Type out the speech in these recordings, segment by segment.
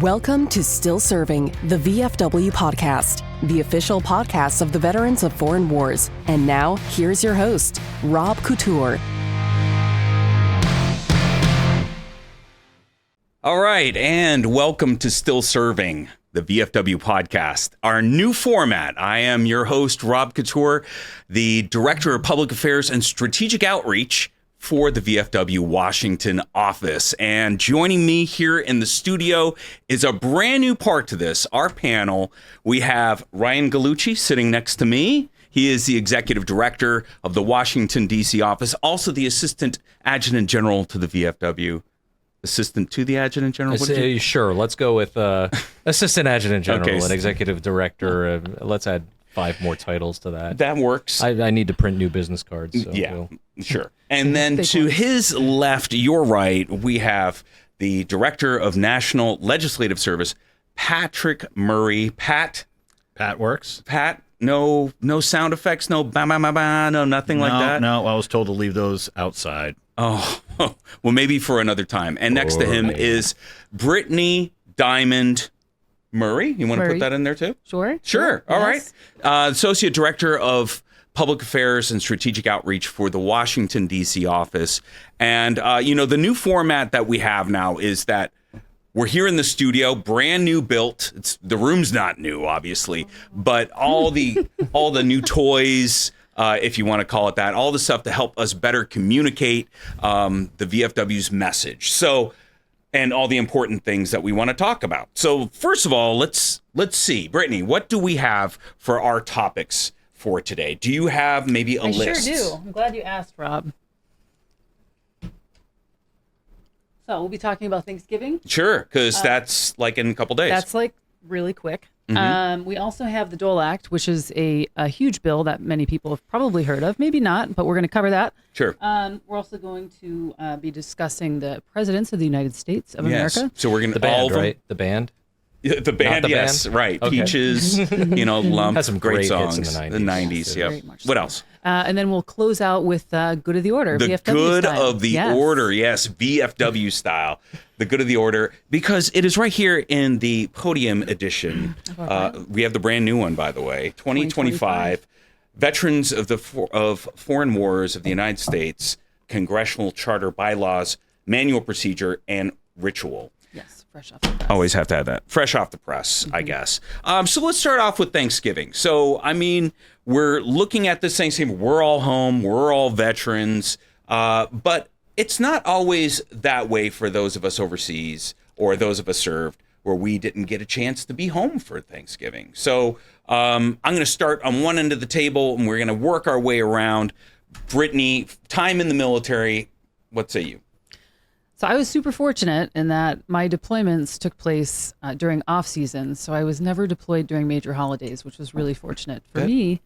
Welcome to Still Serving, the VFW Podcast, the official podcast of the veterans of foreign wars. And now, here's your host, Rob Couture. All right, and welcome to Still Serving, the VFW Podcast. Our new format. I am your host, Rob Couture, the Director of Public Affairs and Strategic Outreach for the VFW Washington Office. And joining me here in the studio is a brand new part to this, our panel. We have Ryan Gallucci sitting next to me. He is the Executive Director of the Washington, D.C. office, also the Assistant Adjutant General to the VFW. Assistant to the Adjutant General? Sure, let's go with Assistant Adjutant General and Executive Director. Let's add 5 more titles to that. That works. I need to print new business cards. So Sure. And then to his left, your right, we have the Director of National Legislative Service, Patrick Murray. Pat works. Pat, no sound effects, no ba ba ba ba, no nothing like that. No, I was told to leave those outside. Oh, well, maybe for another time. And next to him is Brittany Dymond Murray. You want to put that in there too? Sure. All right. Associate Director of Public Affairs and Strategic Outreach for the Washington, D.C. office. And, the new format that we have now is that we're here in the studio, brand new built. The room's not new, obviously, but all the new toys, if you want to call it that, all the stuff to help us better communicate the VFW's message. So, and all the important things that we want to talk about. So first of all, let's see. Brittany, what do we have for our topics for today? Do you have maybe a list? I sure do. I'm glad you asked, Rob. So we'll be talking about Thanksgiving. Sure, because that's like in a couple days. That's like really quick. Mm-hmm. We also have the Dole Act, which is a huge bill that many people have probably heard of. Maybe not, but we're going to cover that. Sure. We're also going to be discussing the presidents of the United States of America. So we're going to all right? The band? Yeah, the band, yes, band? right. Okay. Peaches, Lump. Had some great songs hits in the 90s. Yes, yep. Very much What so. else? And then we'll close out with Good of the Order. The VFW Good style. of the Order, yes, VFW style. The Good of the Order, because it is right here in the podium edition. We have the brand new one, by the way, 2025. Veterans of Foreign Wars of the United States, Congressional Charter Bylaws, Manual Procedure, and Ritual. Yes, fresh off the press. Always have to add that. Fresh off the press, I guess. So let's start off with Thanksgiving. So, we're looking at this Thanksgiving. We're all home. We're all veterans. But it's not always that way for those of us overseas or those of us served where we didn't get a chance to be home for Thanksgiving. So I'm going to start on one end of the table, and we're going to work our way around. Brittany, time in the military. What say you? So I was super fortunate in that my deployments took place during off season. So I was never deployed during major holidays, which was really fortunate for me.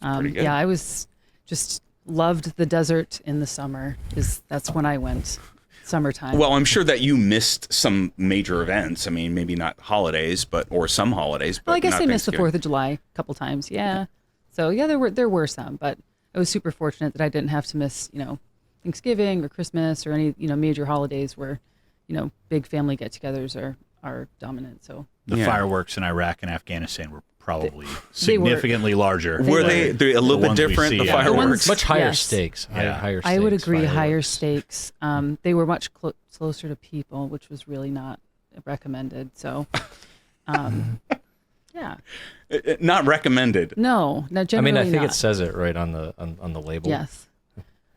Pretty good. Yeah, I was just loved the desert in the summer. That's when I went, summertime. Well, I'm sure that you missed some major events. Maybe not holidays, or some holidays. But well, I guess not I missed the Thanksgiving. 4th of July a couple times. Yeah. So yeah, there were some, but I was super fortunate that I didn't have to miss, Thanksgiving or Christmas or any, major holidays where, big family get-togethers are dominant. So The fireworks in Iraq and Afghanistan were probably significantly larger. Were they a little bit different? The fireworks, Much higher Yes. stakes. Yeah. Higher stakes. I would agree, higher fireworks. stakes. They were much closer to people, which was really not recommended. So, yeah. Not recommended. No, generally I think not. it says it right on the label. Yes.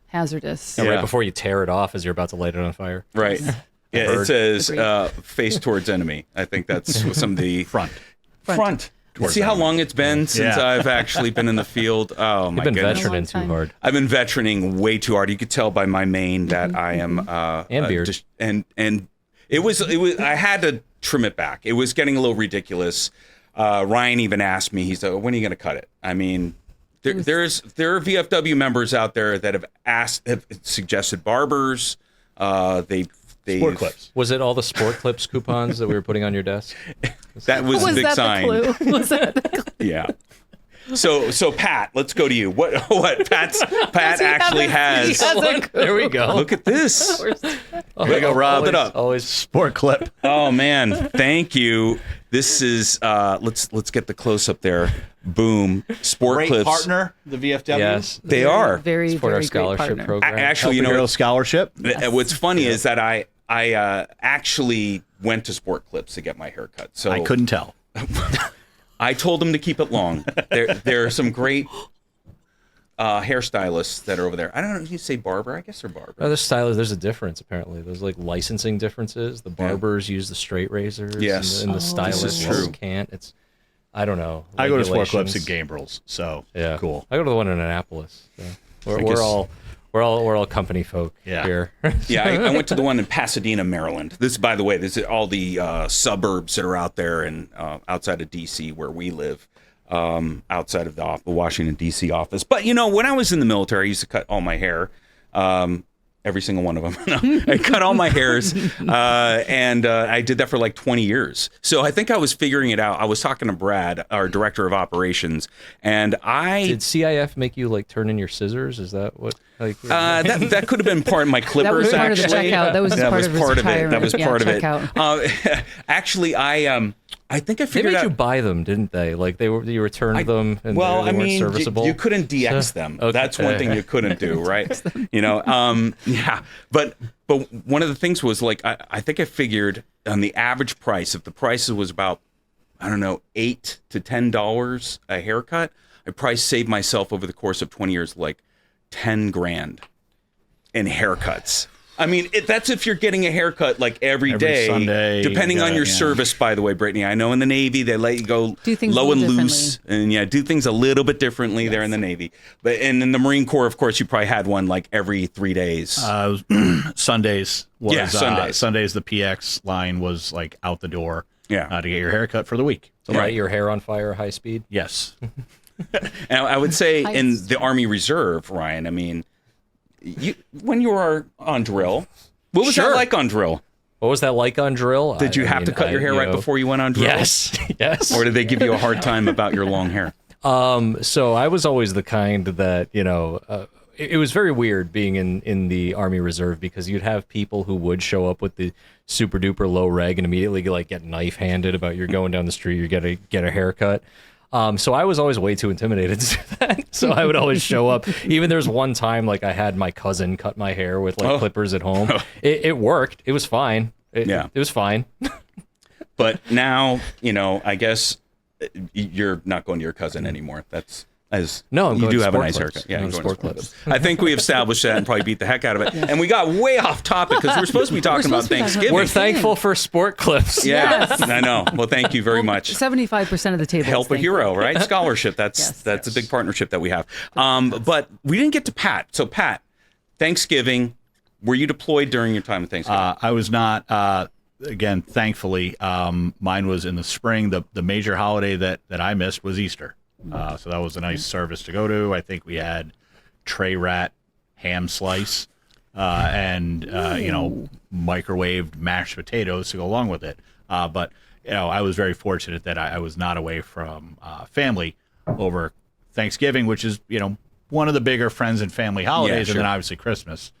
Hazardous. Yeah, Yeah. right before you tear it off as you're about to light it on fire. Right. Yeah, it Bird. says Agreed. face towards enemy. I think that's what some of the Front. See how long it's been since Yeah. I've actually been in the field. Oh my You've been goodness. veteran too Long time. hard. I've been veteраning way too hard. You could tell by my mane that I am And beard. and it was I had to trim it back. It was getting a little ridiculous. Ryan even asked me, he's like, when are you going to cut it? There are VFW members out there that have suggested barbers. Sport clips. Was it all the sport clips coupons that we were putting on your desk? That was a big that sign. the clue? Was that the clue? Yeah. So Pat, let's go to you. What Pat actually has. There we go. Look at this. There you go, Rob. It up. Always Sport clip. Oh man, thank you. This is let's get the close up there. Boom. Sport Great clips. partner, the VFW. yes. They are. Very, For very our great scholarship partner. program. Actually, you know, Hero scholarship. what's funny is that I actually went to Sport Clips to get my hair cut. So I couldn't tell. I told them to keep it long. There are some great hairstylists that are over there. I don't know if you say barber. I guess they're barber. Oh, there's a difference apparently. There's like licensing differences. The barbers use the straight razors, Yes. and the stylists true. can't. I don't know. I go to Sport regulations. Clips at Gabriel's, so Yeah, cool. I go to the one in Annapolis. So guess- we're all company folk Yeah. here. Yeah, I went to the one in Pasadena, Maryland. This, by the way, this is all the suburbs that are out there and outside of D.C. where we live, outside of the Washington, D.C. office. But, you know, when I was in the military, I used to cut all my hair, every single one of them. No, I cut all my hairs, and I did that for like 20 years. So I think I was figuring it out. I was talking to Brad, our director of operations, and Did CIF make you like turn in your scissors? Is that what? Like, that could have been part of my clippers. That was part of the actually. checkout. That was part of his it. retirement. That was Yeah, part of it. checkout. Actually, I think I they figured made out. you buy them, didn't they? Like you returned them, and Well, they I weren't mean, serviceable. you couldn't DX them. Okay. That's one thing you couldn't do, right? You know, yeah. But one of the things was like I think I figured on the average price, if the price was about $8 to $10 a haircut, I probably saved myself over the course of 20 years like $10,000 in haircuts. I mean, that's if you're getting a haircut like every day, Sunday, depending on your yeah. service, by the way, Brittany. I know in the Navy, they let you go Do things low a and little loose and do things a little bit differently there in the Navy. But and in the Marine Corps, of course, you probably had one like every 3 days. Sundays was Yeah, Sundays. Sundays. The PX line was like out the door. Yeah. To get your haircut for the week. to light your hair on fire, high speed. Yes. And I would say in the Army Reserve, Ryan, I mean, when you were on drill, what was that like on drill? What was that like on drill? Did you have to cut your hair right before you went on drill? Yes, yes. Or did they give you a hard time about your long hair? So I was always the kind that, it was very weird being in the Army Reserve because you'd have people who would show up with the super duper low reg and immediately get knife handed about you're going down the street, you're gonna get a haircut. So I was always way too intimidated to do that. So I would always show up. Even there's one time like I had my cousin cut my hair with clippers at home. It worked. It was fine. It was fine. But now, I guess you're not going to your cousin anymore. No, I'm you going do to have a Sport nice Clips. haircut. Yeah, I'm you're going going to to Sport Sport Clips. I think we established that and probably beat the heck out of it. And we got way off topic because we're supposed to be talking about Thanksgiving. We're thankful for Sport Clips. Yeah, I know. Well, thank you very much. 75% of the table. Help a hero, right? Scholarship. That's a big partnership that we have. But we didn't get to Pat. So Pat, Thanksgiving, were you deployed during your time of Thanksgiving? I was not. Again, thankfully, mine was in the spring. The major holiday that I missed was Easter. So that was a nice service to go to. I think we had tray rat ham slice and microwaved mashed potatoes to go along with it. But I was very fortunate that I was not away from family over Thanksgiving, which is one of the bigger friends and family holidays, and then obviously Christmas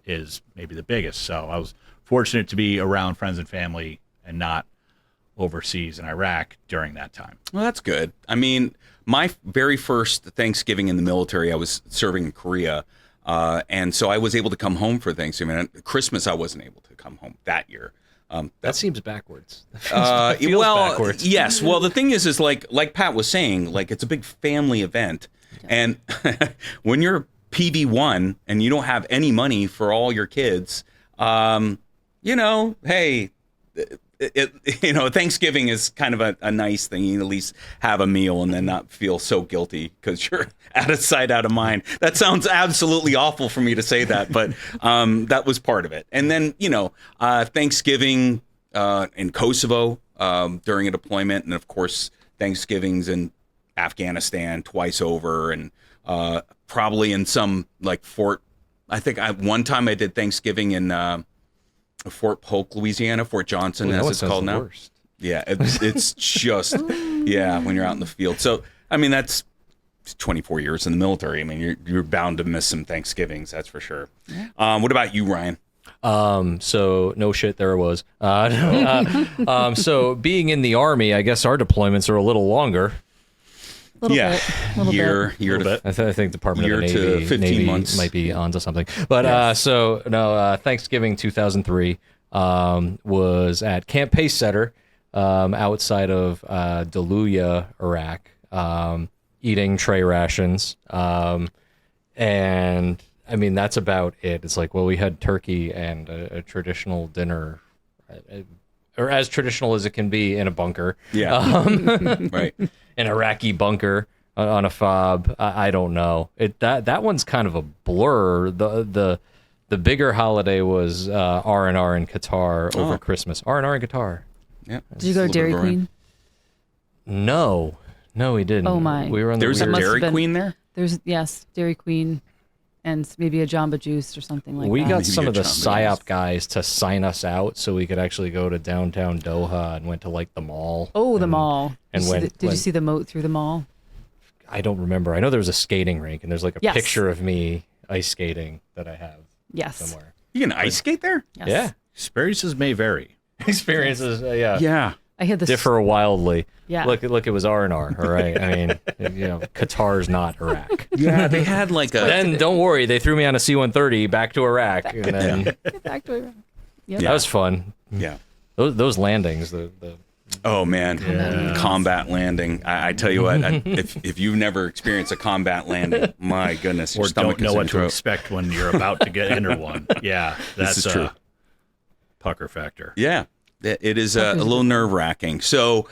is maybe the biggest. So I was fortunate to be around friends and family and not overseas in Iraq during that time. Well, that's good. I mean, my very first Thanksgiving in the military, I was serving in Korea. And so I was able to come home for Thanksgiving. Christmas, I wasn't able to come home that year. That seems backwards. Feels backwards. Yes. Well, the thing is like Pat was saying, like it's a big family event. And when you're PV1 and you don't have any money for all your kids, hey, Thanksgiving is kind of a nice thing. You can at least have a meal and then not feel so guilty because you're out of sight, out of mind. That sounds absolutely awful for me to say that, but that was part of it. And then, Thanksgiving in Kosovo during a deployment, and of course, Thanksgivings in Afghanistan twice over, and probably in some like Fort. I think one time I did Thanksgiving in Fort Polk, Louisiana, Fort Johnson, as it's called now. Worst. Yeah, it's just when you're out in the field. So I mean, that's 24 years in the military. I mean, you're bound to miss some Thanksgivings, that's for sure. Yeah. What about you, Ryan? So no shit, there it was. So being in the Army, I guess our deployments are a little longer. Year to I think Department of the year Navy, to 15 months. might be onto something. But Thanksgiving 2003 was at Camp Pacesetter outside of Daluya, Iraq, eating tray rations. And I mean, that's about it. It's like, well, we had turkey and a traditional dinner, or as traditional as it can be in a bunker. Yeah. Right. An Iraqi bunker on a fob. I don't know. That one's kind of a blur. The bigger holiday was R&R in Qatar over Christmas. R&R in Qatar. Yeah. Did you go to Dairy Queen? No, we didn't. Oh my! We were on There's a weird- Dairy Queen there? Yes, Dairy Queen, and maybe a Jamba Juice or something like We that. got Maybe some a of the Jamba PSYOP Juice. guys to sign us out so we could actually go to downtown Doha and went to like the mall. Oh, the mall. and Did you see the moat through the mall? I don't remember. I know there was a skating rink and there's like a Yes. picture of me ice skating that I have Yes. somewhere. You can ice skate there? Yes. Yeah. Experiences may vary. Experiences, Yeah. I had this. differ wildly. Yeah. Look, it was R&R, all right? I mean, Qatar's not Iraq. Yeah, they had like a... Then don't worry, they threw me on a C-130 back to Iraq, and then Get back to Iraq. Yep. that was fun. Yeah. Those landings, the Oh, man. Combat landing. I tell you what, if you've never experienced a combat landing, my goodness, your Or stomach don't know is in what your to throat. expect when you're about to get into one. Yeah, that's is true. Pucker factor. Yeah, it is a little nerve-wracking. So,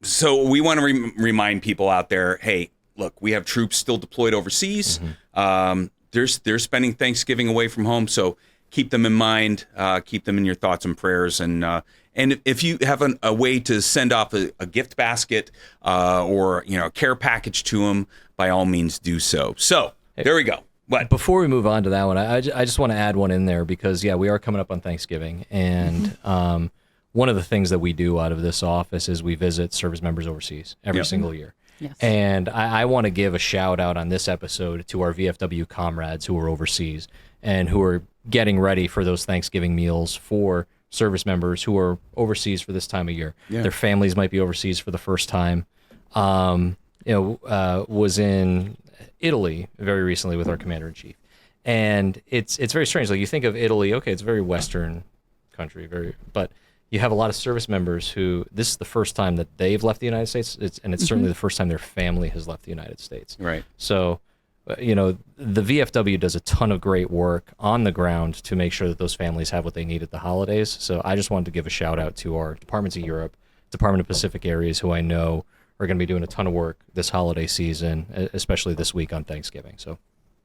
so we want to remind people out there, hey, look, we have troops still deployed overseas. They're spending Thanksgiving away from home, so keep them in mind, keep them in your thoughts and prayers, and if you have a way to send off a gift basket or a care package to them, by all means do so. So there we go. What? Before we move on to that one, I just want to add one in there because, we are coming up on Thanksgiving. And one of the things that we do out of this office is we visit service members overseas every single year. Yes. And I want to give a shout out on this episode to our VFW comrades who are overseas and who are getting ready for those Thanksgiving meals for service members who are overseas for this time of year. Yeah. Their families might be overseas for the first time. Was in Italy very recently with our commander-in-chief. And it's very strange. Like, you think of Italy, okay, it's a very Western country, but you have a lot of service members who this is the first time that they've left the United States, and it's certainly the first time their family has left the United States. Right. So, the VFW does a ton of great work on the ground to make sure that those families have what they need at the holidays. So I just wanted to give a shout out to our departments of Europe, Department of Pacific Areas, who I know are going to be doing a ton of work this holiday season, especially this week on Thanksgiving. So,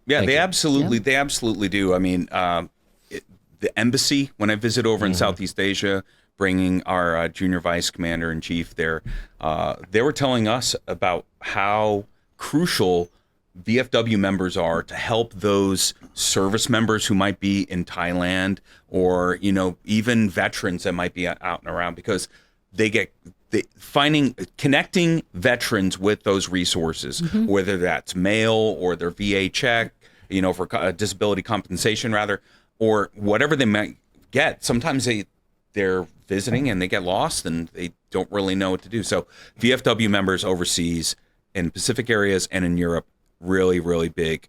Yeah, Thank they you. absolutely do. I mean, the embassy, when I visit over in Southeast Asia, bringing our junior vice commander in chief there, they were telling us about how crucial VFW members are to help those service members who might be in Thailand, or even veterans that might be out and around, because connecting veterans with those resources, whether that's mail or their VA check, for disability compensation rather, or whatever they might get. Sometimes they're visiting and they get lost and they don't really know what to do. So VFW members overseas in Pacific areas and in Europe, really, really big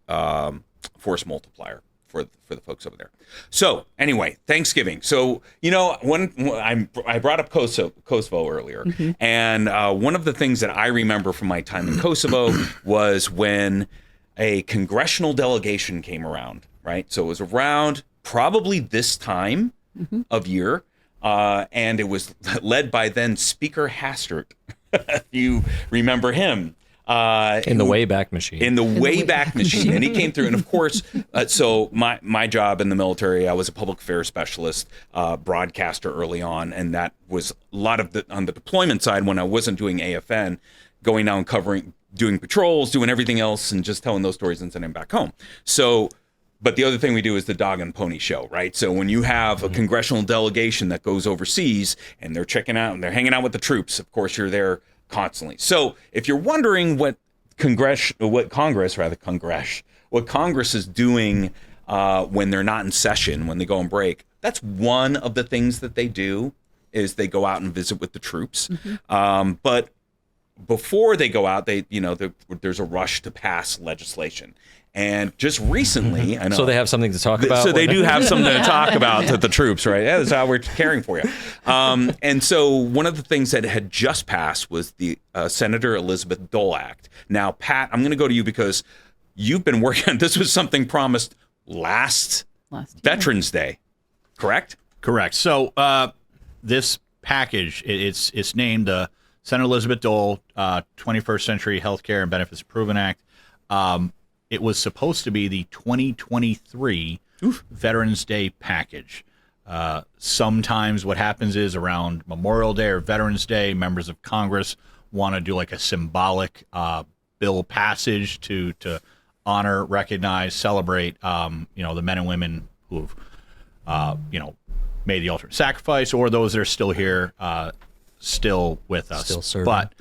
force multiplier for the folks over there. So anyway, Thanksgiving. So, when I brought up Kosovo earlier, and one of the things that I remember from my time in Kosovo was when a congressional delegation came around, right? So it was around probably this time of year, and it was led by then Speaker Hastert, if you remember him. in the Wayback Machine. In the Wayback Machine. And he came through. And of course, so my job in the military, I was a public affairs specialist, broadcaster early on. And that was a lot of on the deployment side when I wasn't doing AFN, going out and covering, doing patrols, doing everything else, and just telling those stories and sending them back home. So, but the other thing we do is the dog and pony show, right? So when you have a congressional delegation that goes overseas and they're checking out and they're hanging out with the troops, of course, you're there constantly. So if you're wondering what Congress is doing when they're not in session, when they go on break, that's one of the things that they do is they go out and visit with the troops. But before they go out, there's a rush to pass legislation. And just recently, I know. So they have something to talk about. So they do have something to talk about to the troops, right? Yeah, that's how we're caring for you. And so one of the things that had just passed was the Senator Elizabeth Dole Act. Now, Pat, I'm going to go to you because you've been working on this. Was something promised last Veterans Day, correct? Correct. So this package, it's named the Senator Elizabeth Dole 21st Century Healthcare and Benefits Improvement Act. It was supposed to be the 2023 Veterans Day package. Sometimes what happens is around Memorial Day or Veterans Day, members of Congress want to do like a symbolic bill passage to honor, recognize, celebrate, the men and women who have, made the ultimate sacrifice, or those that are still here, still with us. Still serving. But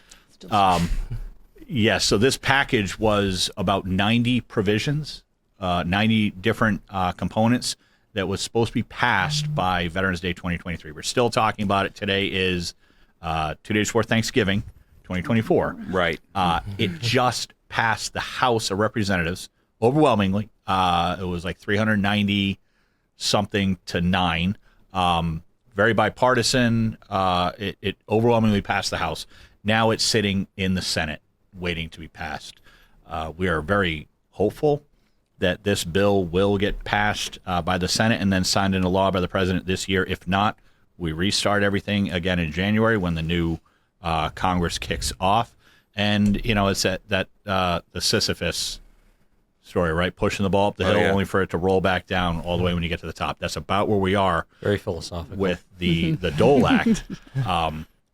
yes, so this package was about 90 provisions, 90 different components that was supposed to be passed by Veterans Day 2023. We're still talking about it. Today is 2 days before Thanksgiving, 2024. Right. It just passed the House of Representatives overwhelmingly. It was like 390 something to 9. Very bipartisan. It overwhelmingly passed the House. Now it's sitting in the Senate waiting to be passed. We are very hopeful that this bill will get passed by the Senate and then signed into law by the president this year. If not, we restart everything again in January when the new Congress kicks off. And, it's that the Sisyphus story, right? Pushing the ball up the hill only for it to roll back down all the way when you get to the top. That's about where we are. Very philosophical. With the Dole Act.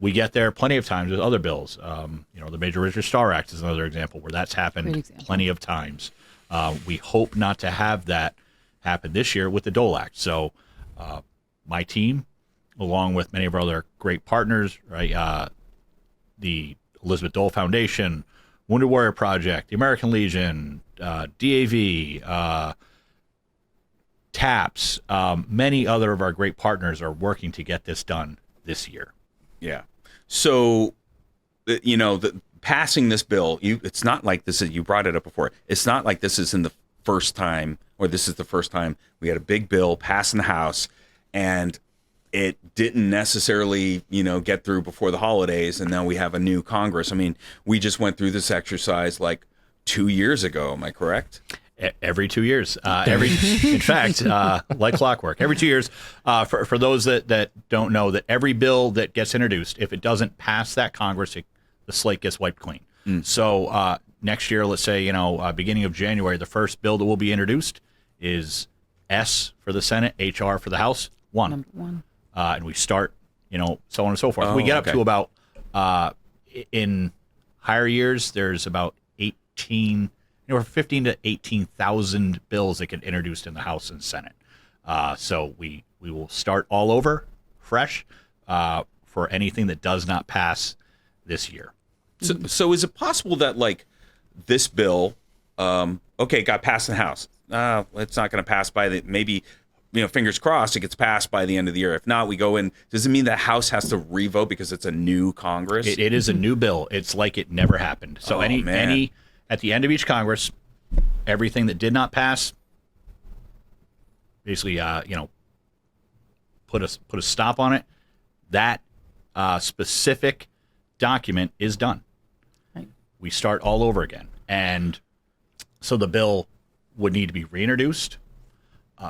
We get there plenty of times with other bills. The Major Richard Starr Act is another example where that's happened plenty of times. We hope not to have that happen this year with the Dole Act. So my team, along with many of our other great partners, right, the Elizabeth Dole Foundation, Wounded Warrior Project, the American Legion, DAV, TAPS, many other of our great partners are working to get this done this year. Yeah. So, passing this bill, it's not like this is, you brought it up before. It's not like this is the first time we had a big bill pass in the House and it didn't necessarily, get through before the holidays. And now we have a new Congress. I mean, we just went through this exercise like 2 years ago. Am I correct? Every 2 years. In fact, like clockwork, every 2 years. For those that don't know, that every bill that gets introduced, if it doesn't pass that Congress, the slate gets wiped clean. So next year, let's say, beginning of January, the first bill that will be introduced is S for the Senate, HR for the House, 1. Number 1. And we start, so on and so forth. We get up to about, in higher years, there's about 15 to 18,000 bills that get introduced in the House and Senate. So we will start all over, fresh, for anything that does not pass this year. So is it possible that this bill, got passed in the House? It's not going to pass by maybe, fingers crossed, it gets passed by the end of the year. If not, we go in. Does it mean the House has to revote because it's a new Congress? It is a new bill. It's like it never happened. So any at the end of each Congress, everything that did not pass, basically, put a stop on it. That specific document is done. Right. We start all over again, and so the bill would need to be reintroduced.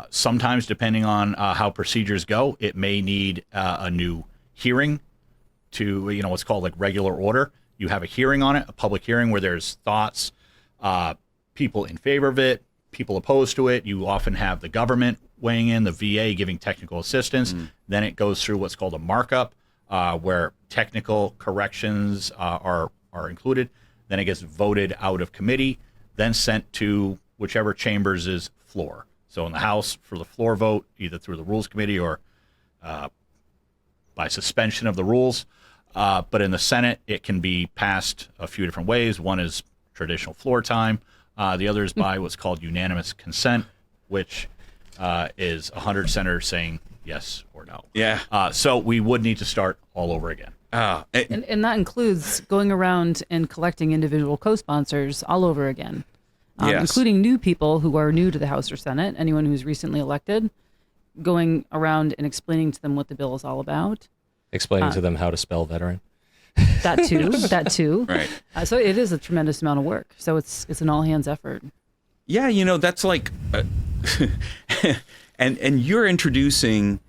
Sometimes, depending on how procedures go, it may need a new hearing to, what's called like regular order. You have a hearing on it, a public hearing where there's thoughts, people in favor of it, people opposed to it. You often have the government weighing in, the VA giving technical assistance. Then it goes through what's called a markup, where technical corrections are included. Then it gets voted out of committee, then sent to whichever chambers is floor. So in the House, for the floor vote, either through the Rules Committee or by suspension of the rules. But in the Senate, it can be passed a few different ways. One is traditional floor time. The other is by what's called unanimous consent, which is 100 senators saying yes or no. Yeah. So we would need to start all over again. And that includes going around and collecting individual co-sponsors all over again, Yes. including new people who are new to the House or Senate, anyone who's recently elected, going around and explaining to them what the bill is all about. Explaining to them how to spell veteran. That too. Right. So it is a tremendous amount of work. So it's an all hands effort. Yeah, that's like, and you're introducing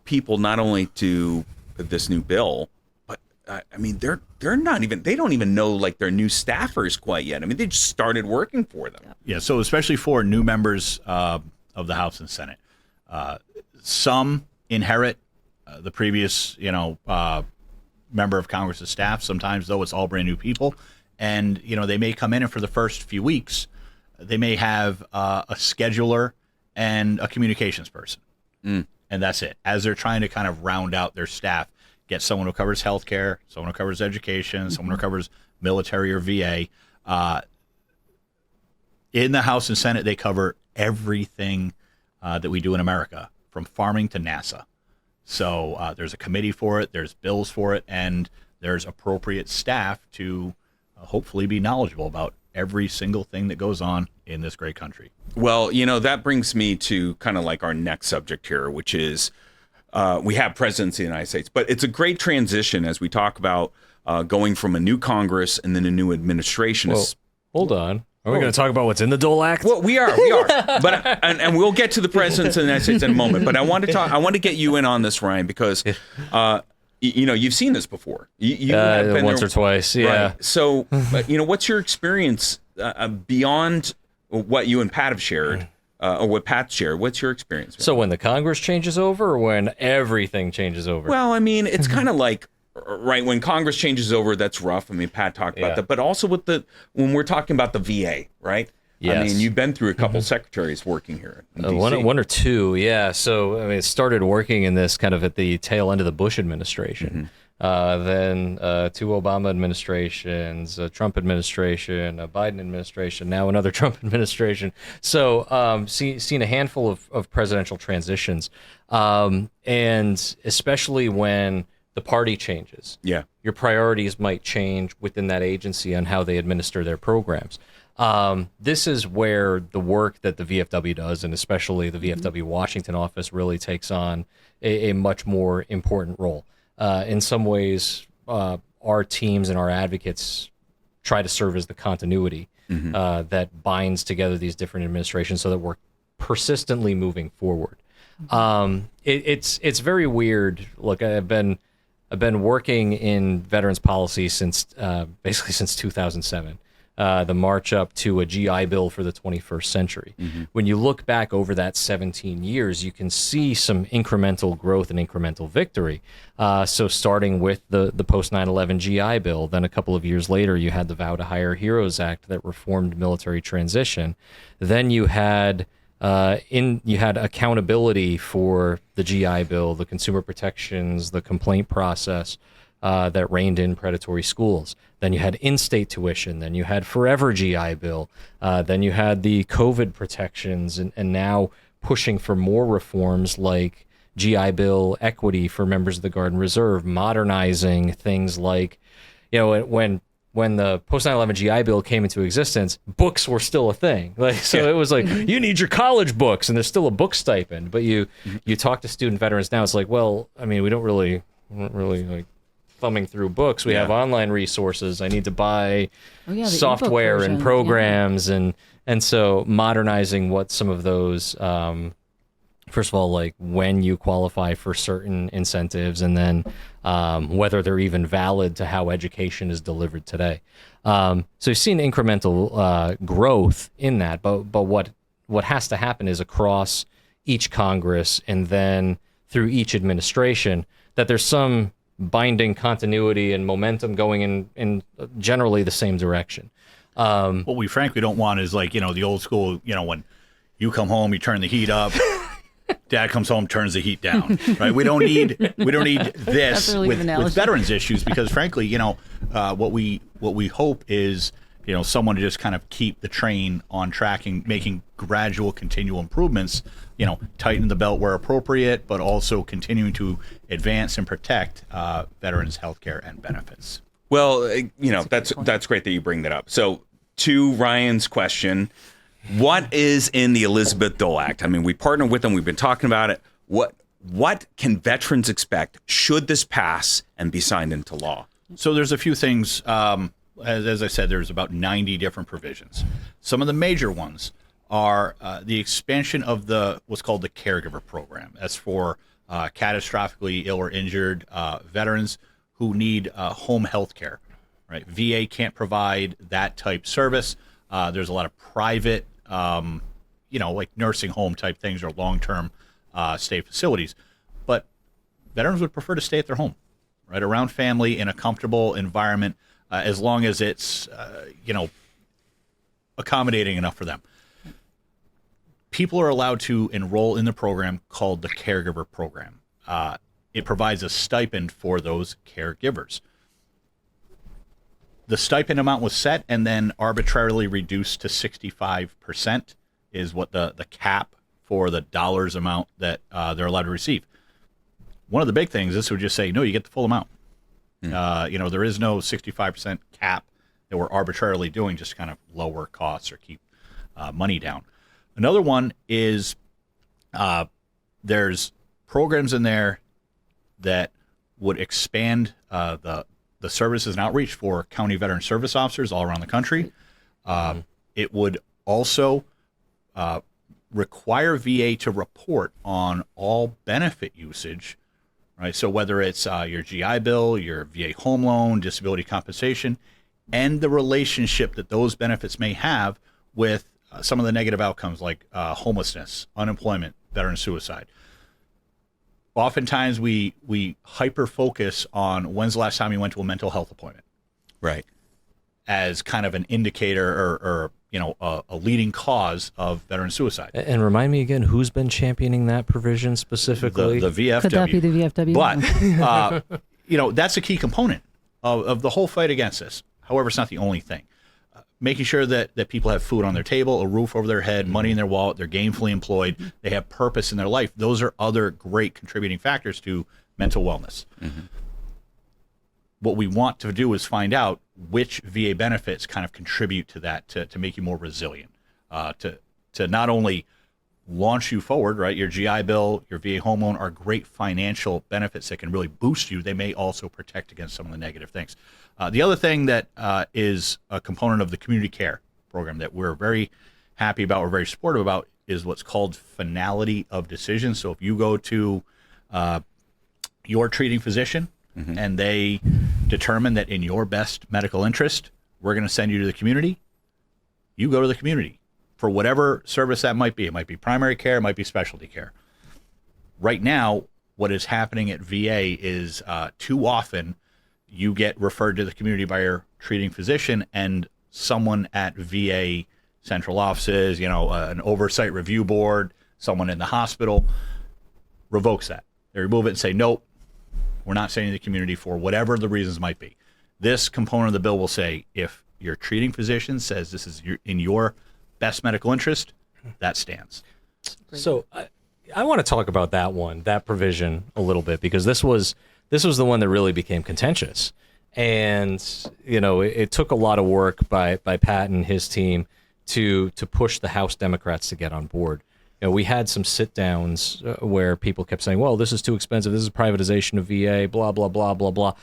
people not only to this new bill, but I mean they don't even know like their new staffers quite yet. I mean they just started working for them. Yeah. So especially for new members of the House and Senate, some inherit the previous member of Congress's staff. Sometimes though it's all brand new people, and they may come in and for the first few weeks they may have a scheduler and a communications person, and that's it. As they're trying to kind of round out their staff, get someone who covers healthcare, someone who covers education, someone who covers military or VA. In the House and Senate, they cover everything that we do in America, from farming to NASA. So there's a committee for it, there's bills for it, and there's appropriate staff to hopefully be knowledgeable about every single thing that goes on in this great country. Well, that brings me to kind of like our next subject here, which is we have presidency in the United States, but it's a great transition as we talk about going from a new Congress and then a new administration. Well, hold on. Are we going to talk about what's in the Dole Act? Well, we are, but and we'll get to the presidency of the United States in a moment. But I want to get you in on this, Ryan, because you've seen this before. You have been once there, or twice, yeah. Right. So, what's your experience beyond what you and Pat have shared, or what Pat shared? What's your experience? So when the Congress changes over, or when everything changes over? Well, I mean, it's kind of like. Right, when Congress changes over, that's rough. I mean, Pat talked about that, but also when we're talking about the VA, right? Yes. I mean, you've been through a couple secretaries working here in DC. One or two, yeah. So I mean, it started working in this kind of at the tail end of the Bush administration. Then two Obama administrations, a Trump administration, a Biden administration, now another Trump administration. So seen a handful of presidential transitions, and especially when the party changes. Yeah. Your priorities might change within that agency on how they administer their programs. This is where the work that the VFW does, and especially the VFW Washington Office, really takes on a much more important role. In some ways, our teams and our advocates try to serve as the continuity that binds together these different administrations so that we're persistently moving forward. It's very weird. Look, I've been working in veterans policy since basically since 2007, the march up to a GI Bill for the 21st century. When you look back over that 17 years, you can see some incremental growth and incremental victory. So starting with the post 9/11 GI Bill, then a couple of years later, you had the Vow to Hire Heroes Act that reformed military transition. Then you had accountability for the GI Bill, the consumer protections, the complaint process that reined in predatory schools. Then you had in-state tuition. Then you had Forever GI Bill. Then you had the COVID protections, and now pushing for more reforms like GI Bill equity for members of the Guard and Reserve, modernizing things like, when the post 9/11 GI Bill came into existence, books were still a thing. It was like, you need your college books, and there's still a book stipend. But you talk to student veterans now, it's like, well, I mean, we don't really like thumbing through books. We have online resources. I need to buy software and programs, and so modernizing what some of those. First of all, like when you qualify for certain incentives, and then whether they're even valid to how education is delivered today. So you've seen incremental growth in that, but what has to happen is across each Congress and then through each administration that there's some binding continuity and momentum going in generally the same direction. What we frankly don't want is like, the old school, when you come home, you turn the heat up, Dad comes home, turns the heat down. Right? We don't need this really good with analogy. veterans issues because, frankly, what we hope is someone to just kind of keep the train on track and making gradual, continual improvements. Tighten the belt where appropriate, but also continuing to advance and protect veterans' health care and benefits. Well, that's great that you bring that up. So, to Ryan's question, what is in the Elizabeth Dole Act? I mean, we partnered with them. We've been talking about it. What can veterans expect should this pass and be signed into law? So there's a few things. As I said, there's about 90 different provisions. Some of the major ones are the expansion of what's called the caregiver program. That's for catastrophically ill or injured veterans who need home health care. Right? VA can't provide that type service. There's a lot of private, like nursing home type things or long-term stay facilities. But veterans would prefer to stay at their home, right, around family in a comfortable environment, as long as it's, accommodating enough for them. People are allowed to enroll in the program called the caregiver program. It provides a stipend for those caregivers. The stipend amount was set and then arbitrarily reduced to 65% is what the cap for the dollars amount that they're allowed to receive. One of the big things, this would just say, no, you get the full amount. There is no 65% cap that we're arbitrarily doing just to kind of lower costs or keep money down. Another one is there's programs in there that would expand the services and outreach for county veteran service officers all around the country. It would also require VA to report on all benefit usage, right? So whether it's your GI Bill, your VA home loan, disability compensation, and the relationship that those benefits may have with some of the negative outcomes like homelessness, unemployment, veteran suicide. Oftentimes we hyper focus on when's the last time you went to a mental health appointment, right, as kind of an indicator or a leading cause of veteran suicide. And remind me again, who's been championing that provision specifically? The VFW. Could that be the VFW? But that's a key component of the whole fight against this. However, it's not the only thing. Making sure that people have food on their table, a roof over their head, money in their wallet, they're gainfully employed, they have purpose in their life. Those are other great contributing factors to mental wellness. Mm-hmm. What we want to do is find out which VA benefits kind of contribute to that, to make you more resilient, to not only launch you forward, right? Your GI Bill, your VA home loan are great financial benefits that can really boost you. They may also protect against some of the negative things. The other thing that is a component of the community care program that we're very happy about, we're very supportive about, is what's called finality of decision. So if you go to your treating physician mm-hmm. and they determine that in your best medical interest, we're going to send you to the community, you go to the community for whatever service that might be. It might be primary care, it might be specialty care. Right now, what is happening at VA is too often you get referred to the community by your treating physician, and someone at VA central offices, an oversight review board, someone in the hospital revokes that. They remove it and say, nope, we're not sending to the community for whatever the reasons might be. This component of the bill will say if your treating physician says this is in your best medical interest, that stands. So I want to talk about that provision a little bit, because this was the one that really became contentious. And, it took a lot of work by Pat and his team to push the House Democrats to get on board. We had some sit-downs where people kept saying, well, this is too expensive. This is privatization of VA, blah, blah, blah, blah, blah.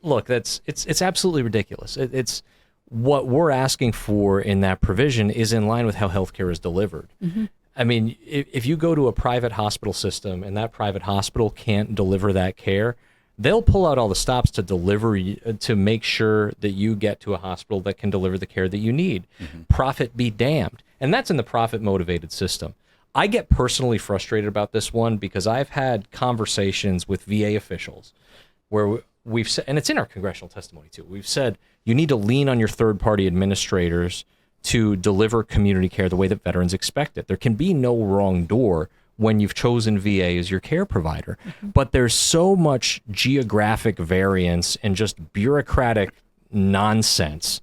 Look, it's absolutely ridiculous. It's what we're asking for in that provision is in line with how healthcare is delivered. Mm-hmm. I mean, if you go to a private hospital system and that private hospital can't deliver that care, they'll pull out all the stops to make sure that you get to a hospital that can deliver the care that you need. Mm-hmm. Profit be damned. And that's in the profit-motivated system. I get personally frustrated about this one because I've had conversations with VA officials where we've said, and it's in our congressional testimony too, we've said you need to lean on your third-party administrators to deliver community care the way that veterans expect it. There can be no wrong door when you've chosen VA as your care provider. But there's so much geographic variance and just bureaucratic nonsense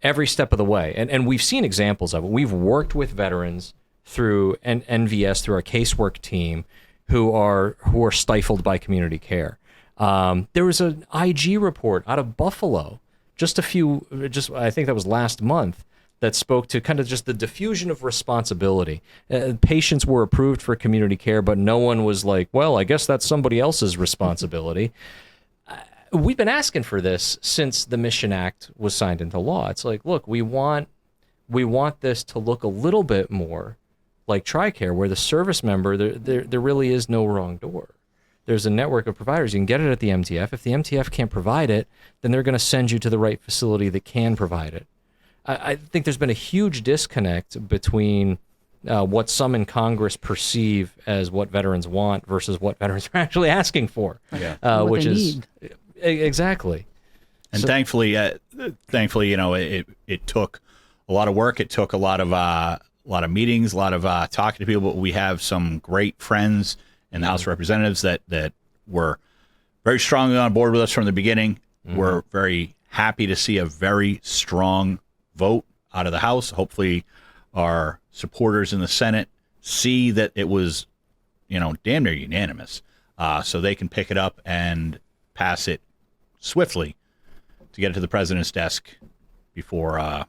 every step of the way. And we've seen examples of it. We've worked with veterans through NVS, through our casework team, who are stifled by community care. There was an IG report out of Buffalo I think that was last month, that spoke to kind of just the diffusion of responsibility. Patients were approved for community care, but no one was like, well, I guess that's somebody else's responsibility. We've been asking for this since the Mission Act was signed into law. It's like, look, we want this to look a little bit more like TRICARE, where the service member, there really is no wrong door. There's a network of providers. You can get it at the MTF. If the MTF can't provide it, then they're going to send you to the right facility that can provide it. I think there's been a huge disconnect between what some in Congress perceive as what veterans want versus what veterans are actually asking for. Yeah. Which they is need. Exactly. And thankfully, it took a lot of work. It took a lot of meetings, a lot of talking to people. But we have some great friends in the House of Representatives that were very strongly on board with us from the beginning. We're very happy to see a very strong vote out of the House. Hopefully our supporters in the Senate see that it was, damn near unanimous, so they can pick it up and pass it swiftly to get it to the president's desk before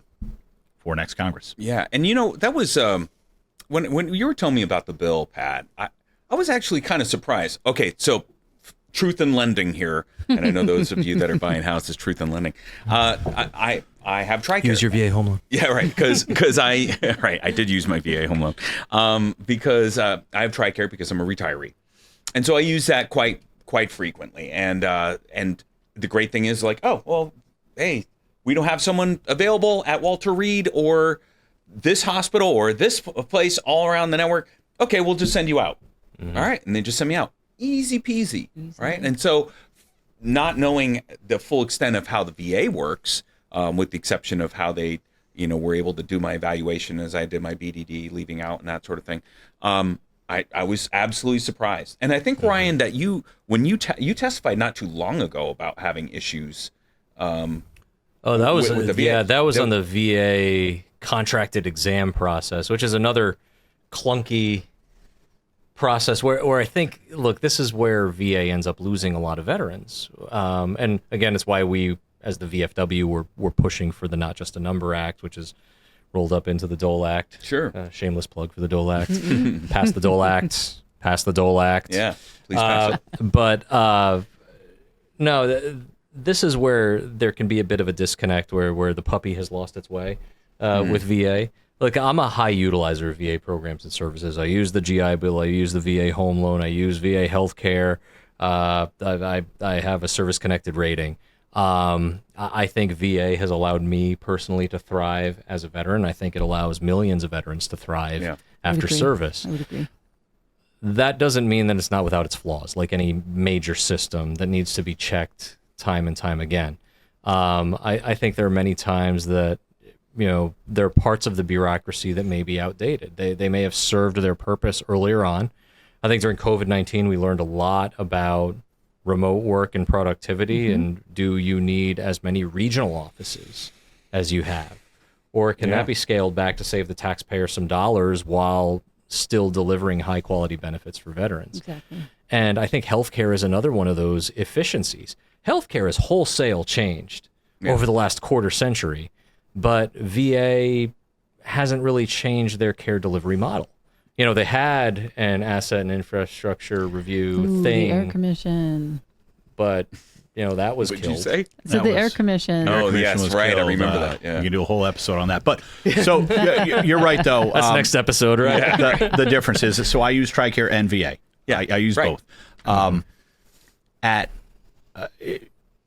next Congress. Yeah, and that was when you were telling me about the bill, Pat, I was actually kind of surprised. Okay, so truth in lending here, and I know those of you that are buying houses, truth in lending. I have TRICARE. Use your VA home loan. Yeah, right. Because I did use my VA home loan because I have TRICARE because I'm a retiree, and so I use that quite frequently. And the great thing is, like, oh well, hey, we don't have someone available at Walter Reed or this hospital or this place all around the network. Okay, we'll just send you out. All right, and they just send me out. Easy peasy, right? And so, not knowing the full extent of how the VA works, with the exception of how they, were able to do my evaluation as I did my BDD, leaving out and that sort of thing, I was absolutely surprised. And I think, Ryan, that when you testified not too long ago about having issues. That was with the VA. that was on the VA contracted exam process, which is another clunky process where I think, look, this is where VA ends up losing a lot of veterans. And again, it's why we, as the VFW, we're pushing for the Not Just a Number Act, which is rolled up into the Dole Act. Sure. Shameless plug for the Dole Act. Pass the Dole Act. Pass the Dole Act. Yeah, please pass it. But no, this is where there can be a bit of a disconnect where the puppy has lost its way with VA. Look, I'm a high utilizer of VA programs and services. I use the GI Bill. I use the VA home loan. I use VA healthcare. I have a service-connected rating. I think VA has allowed me personally to thrive as a veteran. I think it allows millions of veterans to thrive after service. I would agree. That doesn't mean that it's not without its flaws, like any major system that needs to be checked time and time again. I think there are many times that there are parts of the bureaucracy that may be outdated. They may have served their purpose earlier on. I think during COVID-19, we learned a lot about remote work and productivity, and do you need as many regional offices as you have? Or can that be scaled back to save the taxpayer some dollars while still delivering high-quality benefits for veterans? Exactly. And I think healthcare is another one of those efficiencies. Healthcare has wholesale changed over the last quarter century, but VA hasn't really changed their care delivery model. They had an asset and infrastructure review thing. The Air Commission. But, that was What killed. did you say? So the Air Commission. Oh, Commission yes, was right. I killed. remember that. Yeah. You can do a whole episode on that. But so you're right, though. That's next episode, right? The difference is, so I use TRICARE and VA. Yeah, I use right. both.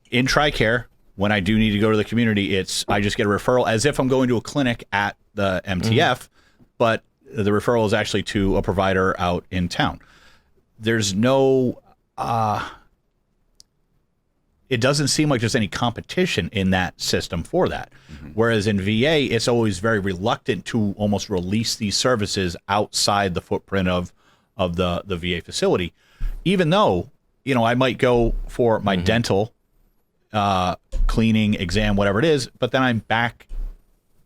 In TRICARE, when I do need to go to the community, I just get a referral as if I'm going to a clinic at the MTF, but the referral is actually to a provider out in town. There's no, it doesn't seem like there's any competition in that system for that. Whereas in VA, it's always very reluctant to almost release these services outside the footprint of of the VA facility, even though, I might go for my dental, cleaning, exam, whatever it is, but then I'm back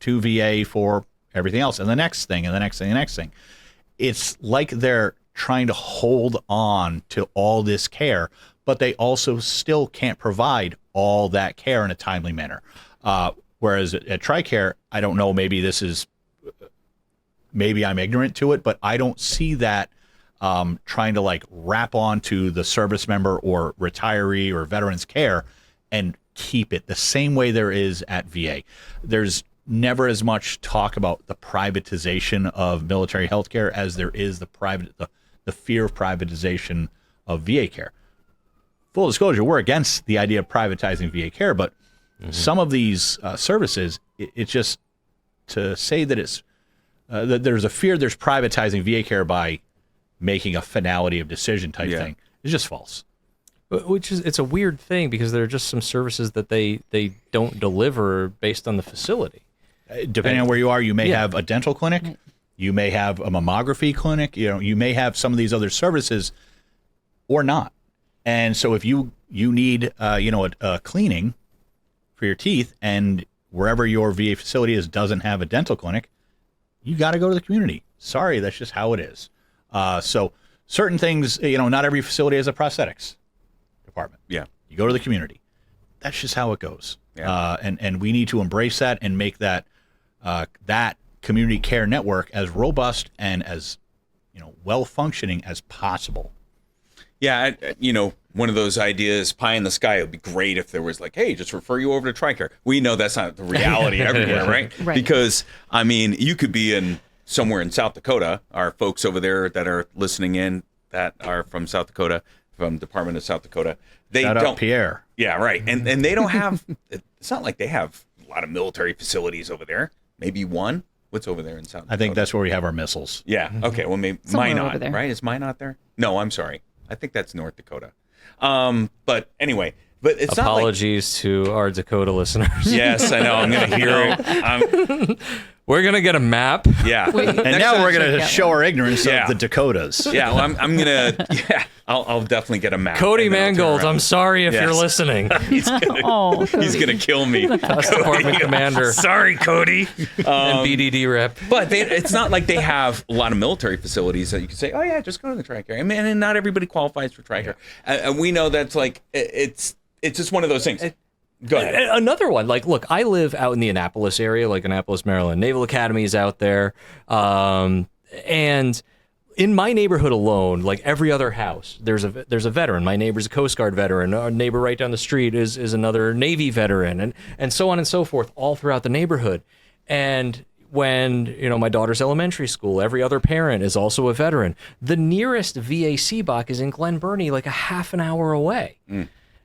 to VA for everything else and the next thing and the next thing and the next thing. It's like they're trying to hold on to all this care, but they also still can't provide all that care in a timely manner. Whereas at TRICARE, I don't know, maybe I'm ignorant to it, but I don't see that trying to like wrap onto the service member or retiree or veterans care and keep it the same way there is at VA. There's never as much talk about the privatization of military health care as there is the fear of privatization of VA care. Full disclosure, we're against the idea of privatizing VA care, but some of these services, it's just to say that it's that there's a fear there's privatizing VA care by making a finality of decision type thing is just false. It's a weird thing because there are just some services that they don't deliver based on the facility. Depending on where you are, you may have a dental clinic, you may have a mammography clinic, you may have some of these other services or not. And so if you need a cleaning for your teeth and wherever your VA facility is doesn't have a dental clinic, you got to go to the community. Sorry, that's just how it is. So certain things, not every facility has a prosthetics department. Yeah. You go to the community. That's just how it goes. Yeah. And we need to embrace that and make that that community care network as robust and as well functioning as possible. Yeah, one of those ideas, pie in the sky. It would be great if there was like, hey, just refer you over to TRICARE. We know that's not the reality everywhere, right? Because you could be somewhere in South Dakota. Our folks over there that are listening in that are from South Dakota, from Department of South Dakota, they Shout don't. out Pierre. Yeah, right. And they don't have. It's not like they have a lot of military facilities over there. Maybe one. What's over there in South Dakota? I think that's where we have our missiles. Yeah. Okay. Well, maybe Minot, right? Is Minot there? No, I'm sorry. I think that's North Dakota. But anyway, it's apologies to our Dakota listeners. Yes, I know. I'm going to hear it. We're going to get a map. Yeah. And now we're going to show our ignorance of the Dakotas. Yeah. Well, I'm going to. Yeah. I'll definitely get a map. Cody Mangold, I'm sorry if you're listening. He's gonna kill me. Department commander. Sorry, Cody. And BDD rep. But it's not like they have a lot of military facilities that you can say, oh yeah, just go to the TRICARE. And not everybody qualifies for TRICARE. And we know that's like it's just one of those things. Go ahead. Another one, look, I live out in the Annapolis area, Annapolis, Maryland. Naval Academy is out there, and in my neighborhood alone, every other house, there's a veteran. My neighbor's a Coast Guard veteran. Our neighbor right down the street is another Navy veteran, and so on and so forth, all throughout the neighborhood. And when my daughter's elementary school, every other parent is also a veteran. The nearest VA CBOC is in Glen Burnie, a half an hour away.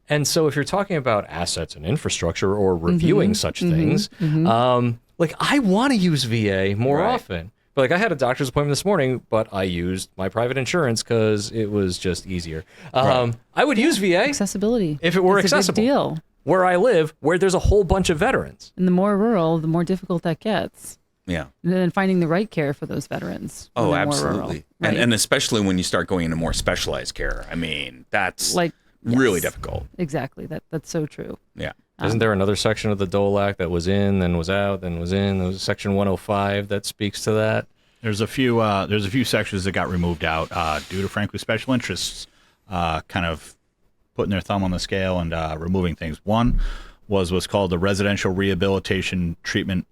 And so if you're talking about assets and infrastructure or reviewing such things, I want to use VA more often. But I had a doctor's appointment this morning, but I used my private insurance because it was just easier. I would use VA accessibility if it were it's accessible. A big deal. Where I live, where there's a whole bunch of veterans. And the more rural, the more difficult that gets. Yeah. And then finding the right care for those veterans. Oh, absolutely. Right? And especially when you start going into more specialized care. I mean, that's really difficult. Exactly. That's so true. Yeah. Isn't there another section of the Dole Act that was in, then was out, then was in? There was Section 105 that speaks to that. There's a few sections that got removed out due to, frankly, special interests kind of putting their thumb on the scale and removing things. One was what's called the Residential Rehabilitation Treatment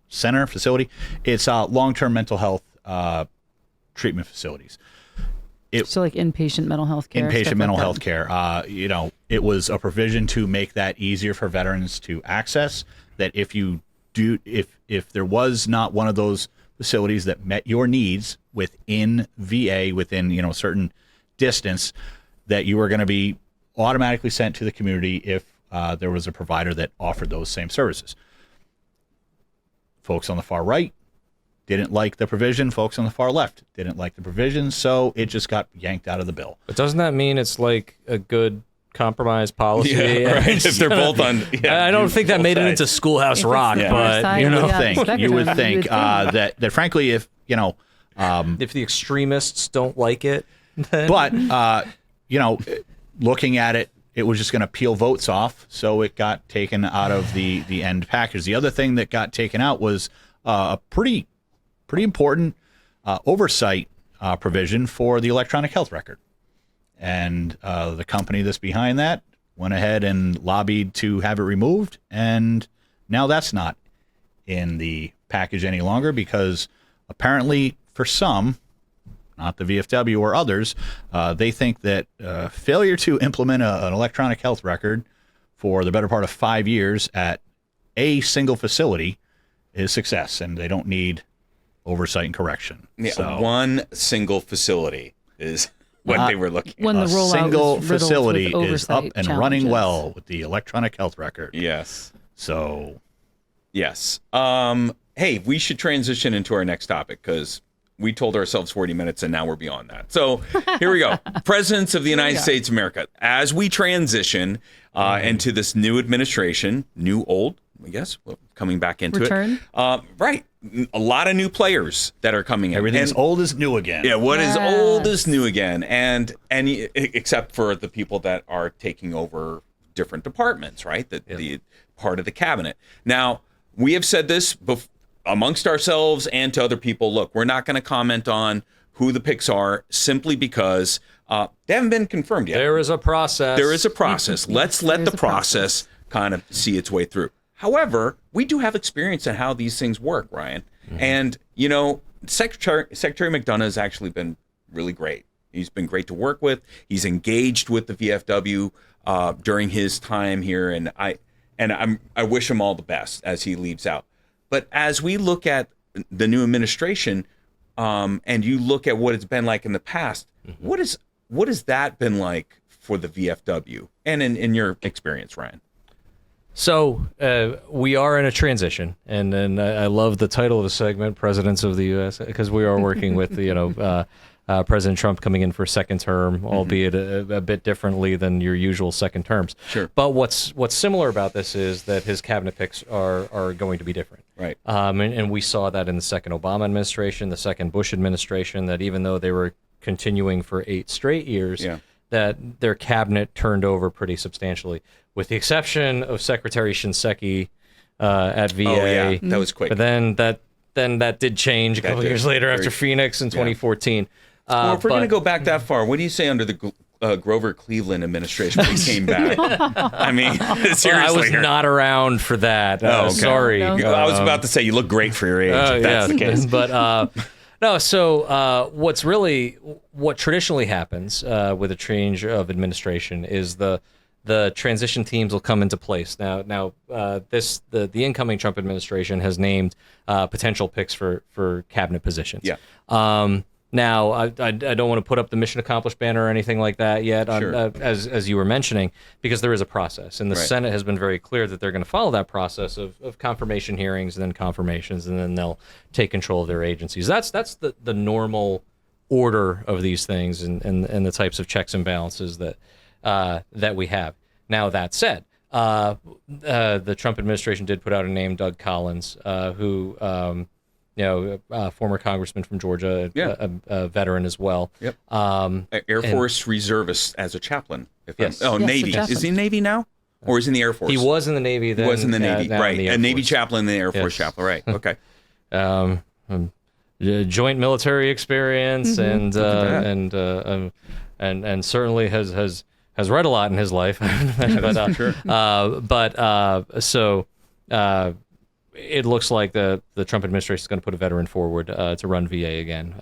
Center facility. It's long-term mental health treatment facilities. So inpatient mental health care. Inpatient mental health care. It was a provision to make that easier for veterans to access. That if there was not one of those facilities that met your needs within VA, within a certain distance, that you were going to be automatically sent to the community if there was a provider that offered those same services. Folks on the far right didn't like the provision. Folks on the far left didn't like the provision, so it just got yanked out of the bill. But doesn't that mean it's a good compromise policy? Yeah, right. If they're both on, I don't think that made it into Schoolhouse Rock, but you would think that frankly, if If the extremists don't like it, then... But, looking at it, it was just going to peel votes off, so it got taken out of the end package. The other thing that got taken out was a pretty important oversight provision for the electronic health record. And the company that's behind that went ahead and lobbied to have it removed, and now that's not in the package any longer because apparently for some, not the VFW or others, they think that failure to implement an electronic health record for the better part of 5 years at a single facility is success, and they don't need oversight and correction. Yeah, so, one single facility is what they were looking at. When the a rollout single was riddled facility with is up oversight and challenges. running well with the electronic health record. Yes. So, Yes. Hey, we should transition into our next topic because we told ourselves 40 minutes and now we're beyond that. So here we go. Presidents of the United States of America. As we transition into this new administration, new, old, I guess, coming back into Return? it. Right. A lot of new players that are coming in. everything's And- old is new again. Yeah, what is old Yes. is new again. And except for the people that are taking over different departments, right? The part of the cabinet. Now, we have said this amongst ourselves and to other people. Look, we're not going to comment on who the picks are simply because they haven't been confirmed yet. There is a process. There is a process. Let's let the process kind of see its way through. However, we do have experience in how these things work, Ryan. And, Secretary McDonough has actually been really great. He's been great to work with. He's engaged with the VFW during his time here, and I wish him all the best as he leaves out. But as we look at the new administration, and you look at what it's been like in the past, what has that been like for the VFW, and in your experience, Ryan? So we are in a transition, and I love the title of the segment, "Presidents of the U.S.," because we are working with President Trump coming in for a second term, albeit a bit differently than your usual second terms. Sure. But what's similar about this is that his cabinet picks are going to be different. Right. And we saw that in the second Obama administration, the second Bush administration, that even though they were continuing for 8 straight years, that their cabinet turned over pretty substantially, with the exception of Secretary Shinseki at VA. Oh, yeah. That was quick. But then that did change a couple years later after Phoenix in 2014. Well, if we're going to go back that far, what do you say under the Grover Cleveland administration when he came back? I mean, seriously. I was not around for that. okay. Sorry. No. I was about to say you look great for your age. If that's the case. But no. So what traditionally happens with a change of administration is the transition teams will come into place. Now, the incoming Trump administration has named potential picks for cabinet positions. Yeah. Now, I don't want to put up the mission accomplished banner or anything like that yet, Sure. as you were mentioning, because there is a process. And the Senate has been very clear that they're going to follow that process of confirmation hearings and then confirmations, and then they'll take control of their agencies. That's the normal order of these things and the types of checks and balances that we have. Now, that said, the Trump administration did put out a name, Doug Collins, who... former congressman from Georgia, a veteran as well. Yep. Air Force reservist as a chaplain. Yes. Navy. chaplain. Is he Navy now? Or is he in the Air Force? He was in the Navy then. He was in the Navy, now right. in the Air A Navy Force. chaplain and the Air Force Yes. chaplain, right. Okay. Joint military experience and certainly has read a lot in his life. So it looks like the Trump administration is going to put a veteran forward to run VA again,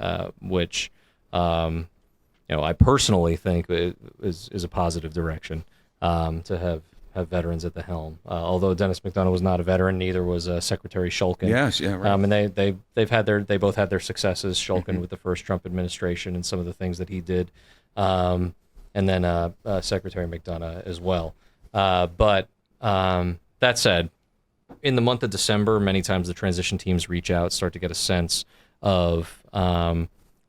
which I personally think is a positive direction to have veterans at the helm. Although Dennis McDonough was not a veteran, neither was Secretary Shulkin. Yes, yeah, right. And they both had their successes. Shulkin with the first Trump administration and some of the things that he did, and then Secretary McDonough as well. But that said, in the month of December, many times the transition teams reach out, start to get a sense of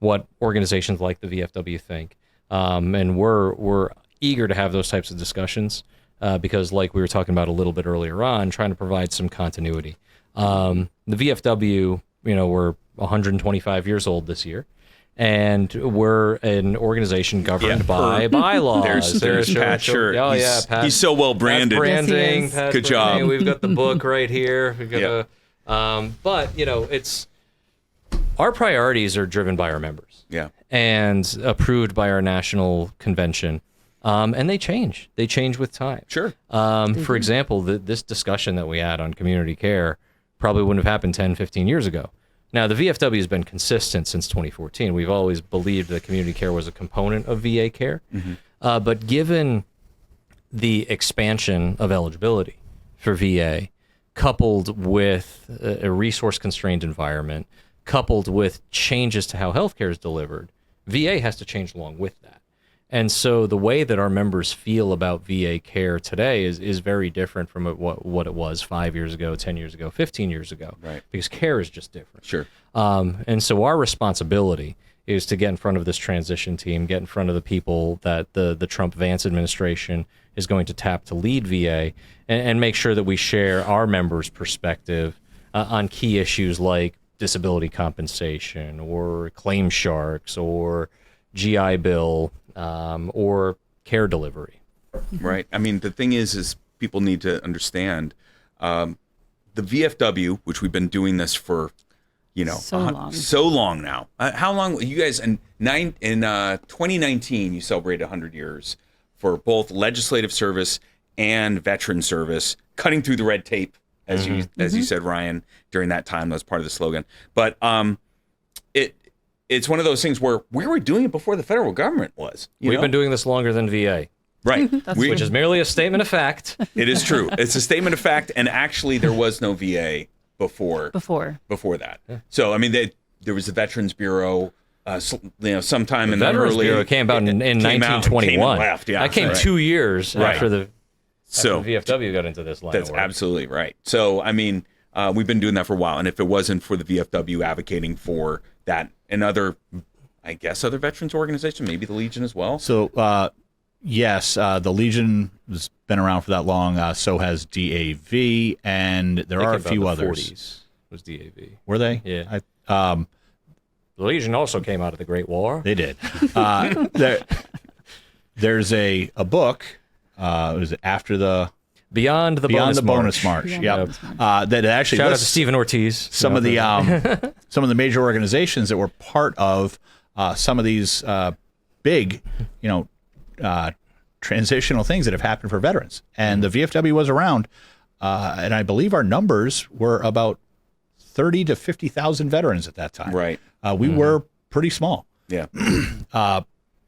what organizations like the VFW think, and we're eager to have those types of discussions because, like we were talking about a little bit earlier on, trying to provide some continuity. The VFW we're 125 years old this year. And we're an organization governed by bylaws. There's Pat Shirt. Oh, yeah, Pat. He's so well branded. Branding. Yes, Pat's Good job. branding. We've got the book right here. We've got but it's our priorities are driven by our members. Yeah. And approved by our national convention. And they change. They change with time. Sure. For example, this discussion that we had on community care probably wouldn't have happened 10, 15 years ago. Now, the VFW has been consistent since 2014. We've always believed that community care was a component of VA care. But given the expansion of eligibility for VA, coupled with a resource-constrained environment, coupled with changes to how healthcare is delivered, VA has to change along with that. And so the way that our members feel about VA care today is very different from what it was 5 years ago, 10 years ago, 15 years ago. Right. Because care is just different. Sure. And so our responsibility is to get in front of this transition team, get in front of the people that the Trump-Vance administration is going to tap to lead VA, and make sure that we share our members' perspective on key issues like disability compensation or claim sharks or GI Bill, or care delivery. Right. I mean, the thing is people need to understand the VFW, which we've been doing this for, so long now. How long? You guys in 2019 you celebrated 100 years for both legislative service and veteran service, cutting through the red tape, as you said, Ryan. During that time, that was part of the slogan. But it's one of those things where we were doing it before the federal government was. We've been doing this longer than VA. Right. Which is merely a statement of fact. It is true. It's a statement of fact. And actually, there was no VA before that. Yeah. So, I mean, there was the Veterans Bureau, sometime in the Veterans early... Bureau came out in 1921. I came 2 years after the VFW got into this line That's of work. Absolutely right. So, I mean, we've been doing that for a while. And if it wasn't for the VFW advocating for that and other veterans organizations, maybe the Legion as well. So, yes, the Legion has been around for that long. So has DAV, and there are a few others. 40s was DAV. Were they? Yeah. The Legion also came out of the Great War. They did. There's a book. Was it after the Beyond the Bonus March? Yep. That actually shout out to Stephen Ortiz. Some of the major organizations that were part of some of these big, transitional things that have happened for veterans. And the VFW was around, and I believe our numbers were about 30 to 50,000 veterans at that time. Right. We were pretty small. Yeah.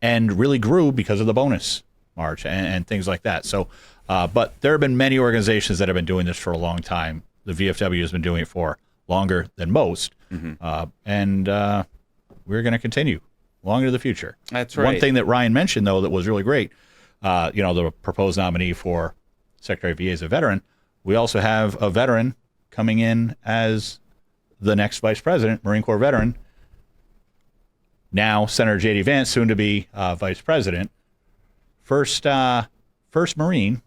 And really grew because of the bonus march and things like that. So, but there have been many organizations that have been doing this for a long time. The VFW has been doing it for longer than most. And we're going to continue long into the future. That's right. One thing that Ryan mentioned, though, that was really great, the proposed nominee for Secretary of VA is a veteran. We also have a veteran coming in as the next vice president, Marine Corps veteran. Now, Senator J.D. Vance, soon to be vice president. First Marine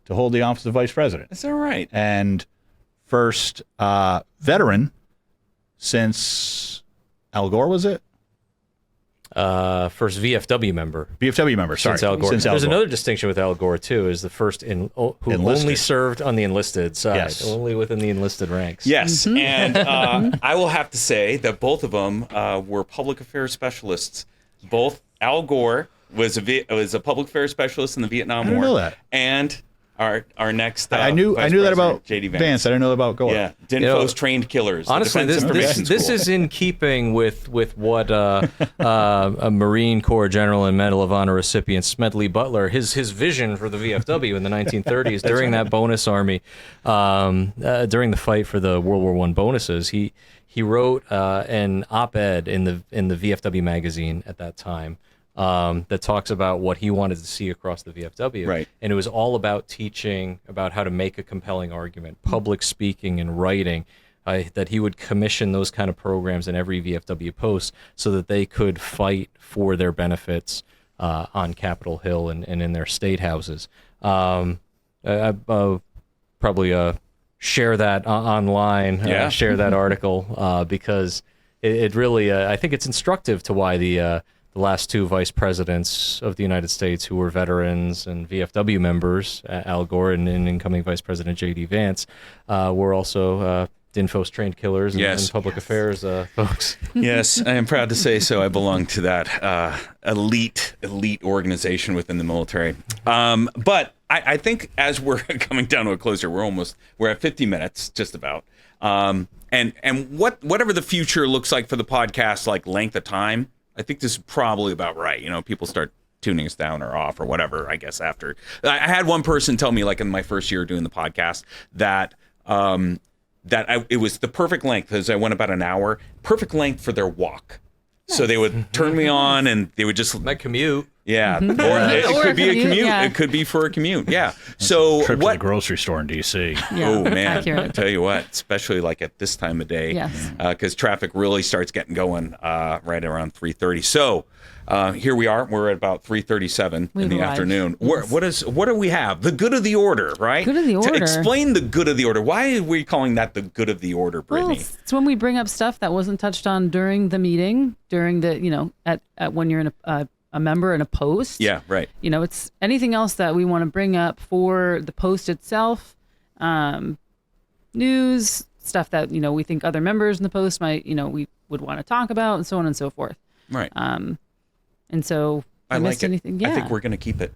to hold the office of vice president. Is that right? And first veteran since Al Gore, was it? First VFW member. VFW member, sorry. Since Al Gore. There's another distinction with Al Gore, too, is the first who only served on the enlisted side, only within the enlisted ranks. Yes, and I will have to say that both of them were public affairs specialists. Both Al Gore was a public affairs specialist in the Vietnam War. I didn't know that. And our next I knew that about J.D. Vance. I didn't know about Gore. Yeah, DINFO's trained killers. Honestly, this is in keeping with what a Marine Corps General and Medal of Honor recipient Smedley Butler, his vision for the VFW in the 1930s during that bonus army, during the fight for the World War I bonuses. He wrote an op-ed in the VFW magazine at that time. That talks about what he wanted to see across the VFW. Right. And it was all about teaching about how to make a compelling argument, public speaking and writing, that he would commission those kind of programs in every VFW post so that they could fight for their benefits on Capitol Hill and in their state houses. Probably share that online, share that article, because it really, I think it's instructive to why the last two vice presidents of the United States who were veterans and VFW members, Al Gore and incoming Vice President J.D. Vance, were also DINFOS trained killers and public affairs folks. Yes, I am proud to say so. I belong to that elite organization within the military. But I think as we're coming down to a close here, we're at 50 minutes, just about. And whatever the future looks like for the podcast, like length of time, I think this is probably about right. You know, people start tuning us down or off or whatever, I guess, after. I had one person tell me, like in my first year doing the podcast, that it was the perfect length, because I went about an hour, perfect length for their walk. Nice. So they would turn me on and they would just... My commute. Yeah. Or it could be a commute. Yeah. It could be for a commute. Yeah. So trip to the grocery store in D.C. Yeah. Oh, man. Accurate. I tell you what, especially like at this time of day, because traffic really starts getting going right around 3:30. So here we are. We're at about 3:37 in the afternoon. Yes. What do we have? The good of the order, right? Good of the order. To explain the good of the order. Why are we calling that the good of the order, Brittany? Well, it's when we bring up stuff that wasn't touched on during the meeting, during the, at when you're in a member in a post. Yeah, right. It's anything else that we want to bring up for the post itself, news, stuff that, we think other members in the post might, we would want to talk about, and so on and so forth. Right. And so I like it. Anything, yeah. I think we're going to keep it.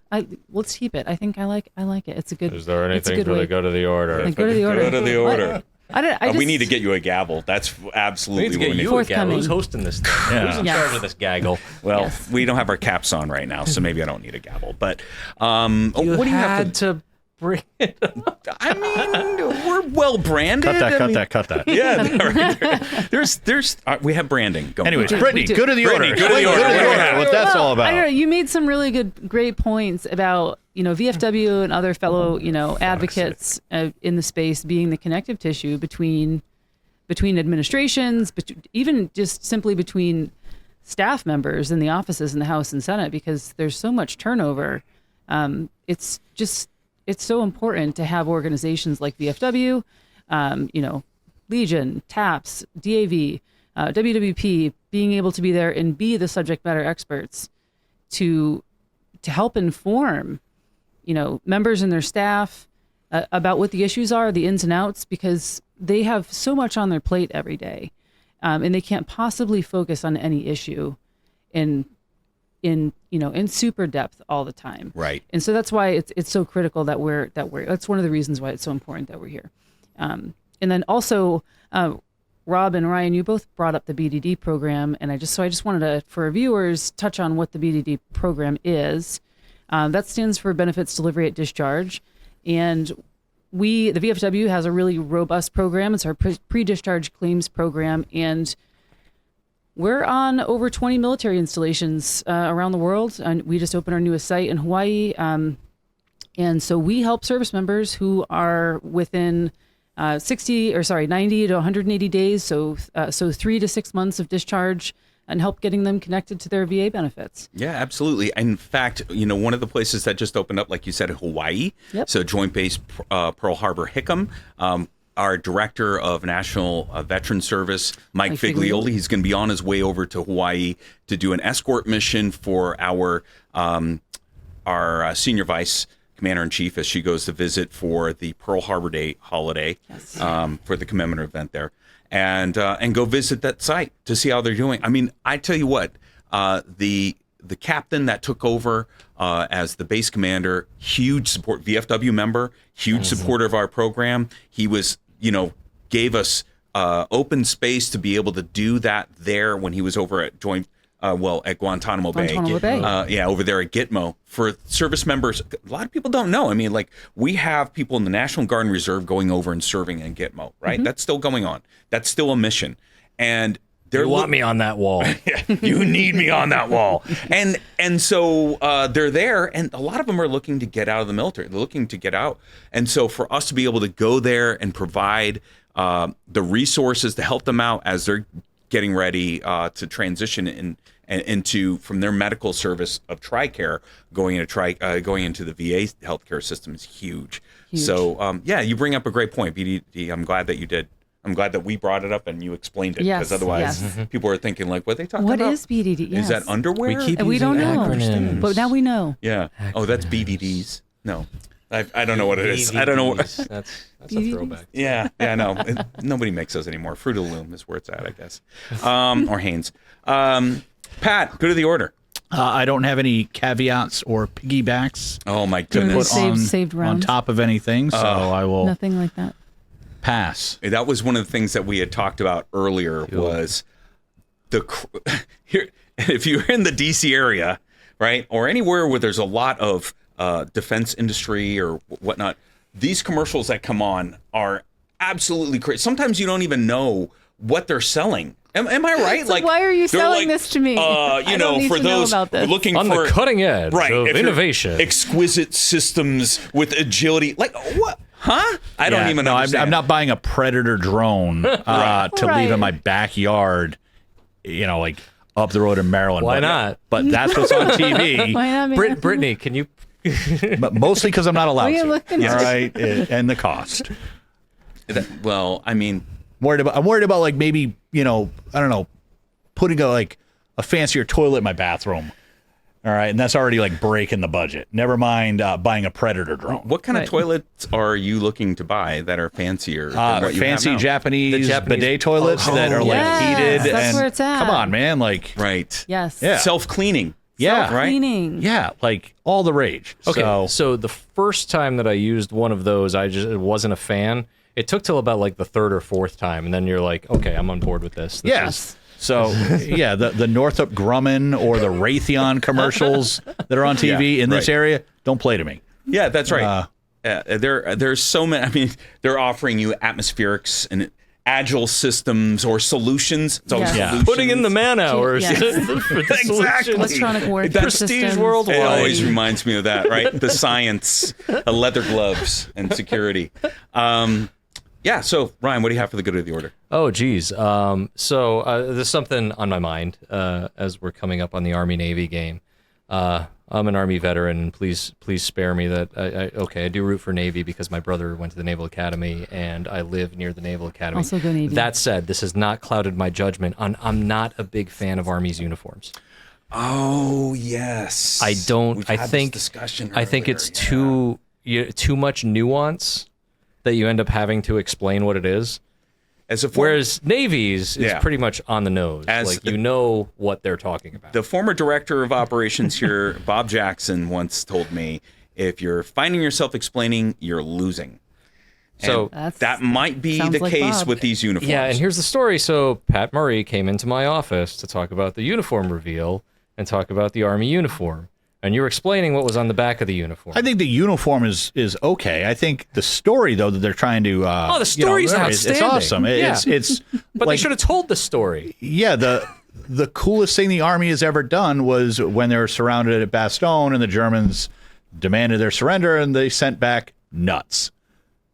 Let's keep it. I think I like it. It's a good. Is there anything for the good of the order? Good of the order. Good of the order. We need to get you a gavel. That's absolutely we need to get you a gavel. Who's hosting this thing? Who's in charge of this gaggle? Well, we don't have our caps on right now, so maybe I don't need a gavel. But what do you have to bring it up? I mean, we're well branded. Cut that. Yeah, right. There's we have branding going. Anyways, Brittany, good of the order. Good of the order. What that's all about. I don't know. You made some really great points about VFW and other fellow advocates in the space being the connective tissue between administrations, even just simply between staff members in the offices in the House and Senate, because there's so much turnover. It's so important to have organizations like VFW, Legion, TAPS, DAV, WWP, being able to be there and be the subject matter experts to help inform, members and their staff about what the issues are, the ins and outs, because they have so much on their plate every day, and they can't possibly focus on any issue in super depth all the time. Right. And so that's why it's so critical that we're that's one of the reasons why it's so important that we're here. And then also, Rob and Ryan, you both brought up the BDD program, and I just wanted to, for our viewers, touch on what the BDD program is. That stands for Benefits Delivery at Discharge. And the VFW has a really robust program. It's our pre-discharge claims program, and we're on over 20 military installations around the world, and we just opened our newest site in Hawaii. And so we help service members who are within 90 to 180 days, so 3 to 6 months of discharge, and help getting them connected to their VA benefits. Yeah, absolutely. In fact, one of the places that just opened up, like you said, Hawaii. Yep. So Joint Base Pearl Harbor Hickam. Our director of National Veteran Service, Mike Figlioli, he's going to be on his way over to Hawaii to do an escort mission for our senior vice commander-in-chief as she goes to visit for the Pearl Harbor Day holiday, for the commemorative event there, and go visit that site to see how they're doing. I mean, I tell you what, the captain that took over as the base commander, huge support, VFW member, huge supporter of our program. He was, gave us open space to be able to do that there when he was over at at Guantanamo Bay. Over there at Gitmo. For service members, a lot of people don't know. I mean, we have people in the National Guard and Reserve going over and serving in Gitmo, right? Mm-hmm. That's still going on. That's still a mission. And you want me on that wall. You need me on that wall. And so they're there, and a lot of them are looking to get out of the military. They're looking to get out. And so for us to be able to go there and provide the resources to help them out as they're getting ready to transition and from their medical service of TRICARE going into the VA healthcare system is huge. So you bring up a great point, BDD. I'm glad that you did. I'm glad that we brought it up and you explained it, because otherwise people are thinking like, what are they talking about? What is BDD? Yes. Is that underwear? We don't know, acronyms. but now we know. Yeah. Acronyms. Oh, that's BDDs. No, I don't know what it is. I don't know. That's a throwback. Yeah, no, nobody makes those anymore. Fruit of the Loom is where it's at, I guess, or Hanes. Pat, go to the order. I don't have any caveats or piggybacks Oh my to goodness, put Saved on rounds. top of anything, so I will Nothing like that. pass. that was one of the things that we had talked about earlier. Was here? If you're in the DC area, right, or anywhere where there's a lot of defense industry or whatnot, these commercials that come on are absolutely crazy. Sometimes you don't even know what they're selling. Am I right? So why are you they're selling this to me? You know, for those looking On for the cutting edge right, of if you're innovation. exquisite systems with agility. Like what? Huh? I don't even know. I'm not buying a Predator drone to leave in my backyard, like up the road in Maryland. Why not? But that's what's on TV. Why not, man? Brittany, can you? But mostly because I'm not allowed Will you to. look into All right, and the cost. Well, I mean, I'm worried about like maybe I don't know, putting a fancier toilet in my bathroom. All right, and that's already like breaking the budget. Never mind buying a Predator drone. what kind of toilets are you looking to buy that are fancier than what you Fancy have now? Japanese bidet toilets that are like Yes, heated. that's and where it's at. Come on, man, like Right. Yes. Yeah. Self-cleaning. yeah, right? Cleaning. yeah, like all the rage. Okay, so the first time that I used one of those, I just wasn't a fan. It took till about like the third or fourth time, and then you're like, okay, I'm on board with this. Yes. So, yeah, the Northrop Grumman or the Raytheon commercials that are on TV in this area, don't play to me. Yeah, that's right. There's so many. I mean, they're offering you atmospherics and agile systems or solutions. It's always Yeah. solutions. Putting in the man hours Yes. for the solutions. Electronic warfare That's Prestige systems. worldwide. It always reminds me of that, right? The science, leather gloves, and security. So Ryan, what do you have for the good of the order? Oh, geez. So there's something on my mind as we're coming up on the Army-Navy game. I'm an Army veteran. Please spare me that. I do root for Navy because my brother went to the Naval Academy and I live near the Naval Academy. Also go Navy. That said, this has not clouded my judgment. I'm not a big fan of Army's uniforms. Oh yes, I don't. We've I had think. this discussion I think earlier, it's too much nuance that you end up having to explain what it is. As a Whereas Navy's is Yeah. pretty much on the nose. As like the- you know what they're talking about. The former director of operations here, Bob Jackson, once told me, if you're finding yourself explaining, you're losing. So And that might be sounds the like case Bob. with these uniforms. yeah, and here's the story. So Pat Murray came into my office to talk about the uniform reveal and talk about the Army uniform. And you were explaining what was on the back of the uniform. I think the uniform is okay. I think the story, though, that they're trying to the story's it's outstanding. awesome. Yeah. It's but like, they should have told the story. yeah, the coolest thing the Army has ever done was when they were surrounded at Bastogne and the Germans demanded their surrender and they sent back nuts.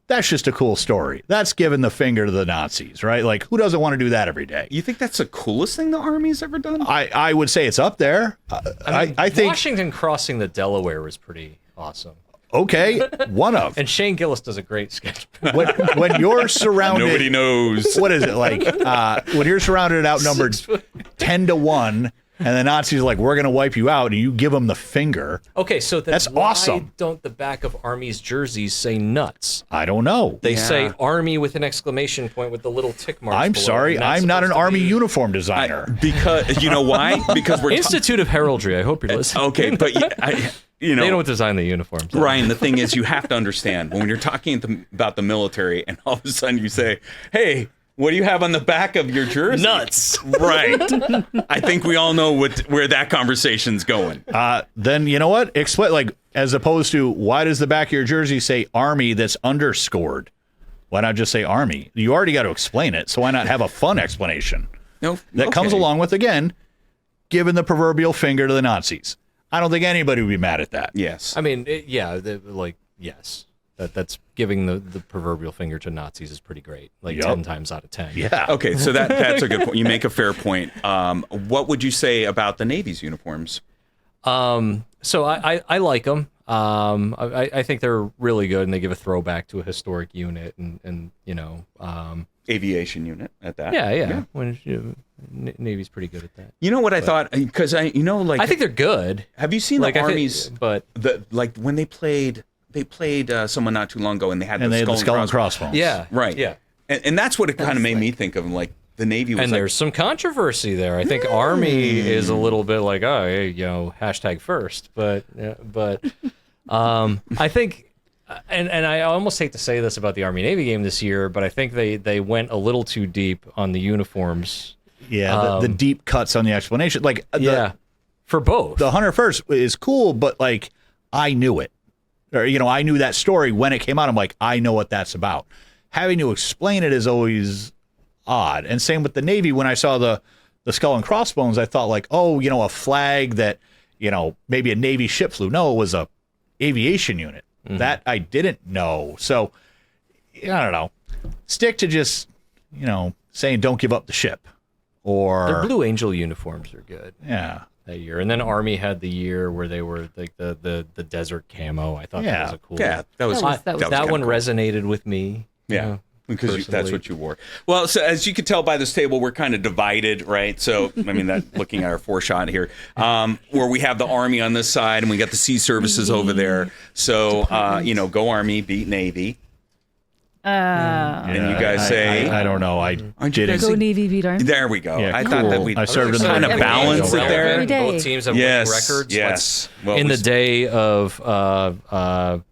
That's just a cool story. That's giving the finger to the Nazis, right? Like, who doesn't want to do that every day? You think that's the coolest thing the Army's ever done? I would say it's up there. I think, Washington crossing the Delaware was pretty awesome. okay, one of. And Shane Gillis does a great sketch. When you're surrounded. Nobody knows. What is it like? When you're surrounded and outnumbered 10-1, and the Nazis are like, "We're going to wipe you out," and you give them the finger. Okay, so then That's why awesome. don't the back of Army's jerseys say nuts? I don't know. They say Army with an exclamation point with the little tick marks. I'm below, sorry, and that's I'm not an supposed to Army be- uniform designer. Because you know why? Because we're Institute of Heraldry. I hope you're listening. okay, but They don't design the uniforms. Ryan, the thing is, you have to understand when you're talking about the military, and all of a sudden you say, "Hey, what do you have on the back of your jersey?" Nuts. Right. I think we all know where that conversation's going. Then you know what? Explain, like, as opposed to why does the back of your jersey say Army that's underscored? Why not just say Army? You already got to explain it, so why not have a fun explanation No, that comes okay. along with, again, giving the proverbial finger to the Nazis? I don't think anybody would be mad at that. Yes. I mean, yes. that's giving the proverbial finger to Nazis is pretty great. Like Yep. 10 times out of 10. Yeah. Okay, so that's a good point. You make a fair point. What would you say about the Navy's uniforms? So I like them. I think they're really good, and they give a throwback to a historic unit, and Aviation unit at that. yeah. When Navy's pretty good at that. You know what I thought? Because I think they're good. Have you seen Like, the I think- Army's? but When they played someone not too long ago, and they had And the they had the skull and crossbones. crossbones. yeah, Right. yeah. And that's what it kind of made me think of. Like the Navy was And like, there's some controversy there. I think Army is a little bit like, oh, hey, hashtag first, but I think. And I almost hate to say this about the Army-Navy game this year, but I think they went a little too deep on the uniforms. Yeah, the deep cuts on the explanation. Like, for both. the 101st is cool, but like, I knew it. Or, I knew that story when it came out. I'm like, I know what that's about. Having to explain it is always odd. And same with the Navy. When I saw the skull and crossbones, I thought like, oh, a flag that, maybe a Navy ship flew. No, it was a aviation unit. That I didn't know. So, I don't know. Stick to just, saying don't give up the ship. Or Their Blue Angel uniforms are good yeah. that year. And then Army had the year where they were like the desert camo. I thought that was a cool. yeah, that was That was that kinda one cool. resonated with me. Yeah. Because that's personally. what you wore. Well, so as you can tell by this table, we're kind of divided, right? So, I mean, that looking at our foreshot here, where we have the Army on this side and we got the Sea Services over there. So, go Army, beat Navy. And you guys say, I don't know. I Aren't you didn't. guys- Go Navy, beat Army. there we go. Yeah, I thought that cool. we I served in the kind of Every day. balance it there. Every day. Both teams have Yes, records. yes. Like, Well, in it the was- day of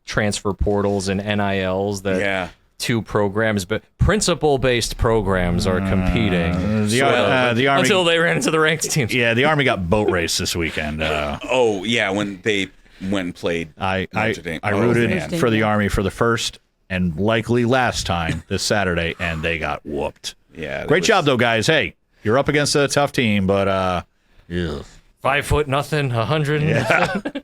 transfer portals and NILs that Yeah. two programs, but principle-based programs are competing. The Army. Until they ran into the ranked teams. Yeah, the Army got boat race this weekend. Oh, yeah, when they went and played. I Notre Dame. rooted man. for the Army for the first and likely last time this Saturday, and they got whooped. Yeah, that Great was- job, though, guys. Hey, you're up against a tough team, but 5'0" nothing, 100.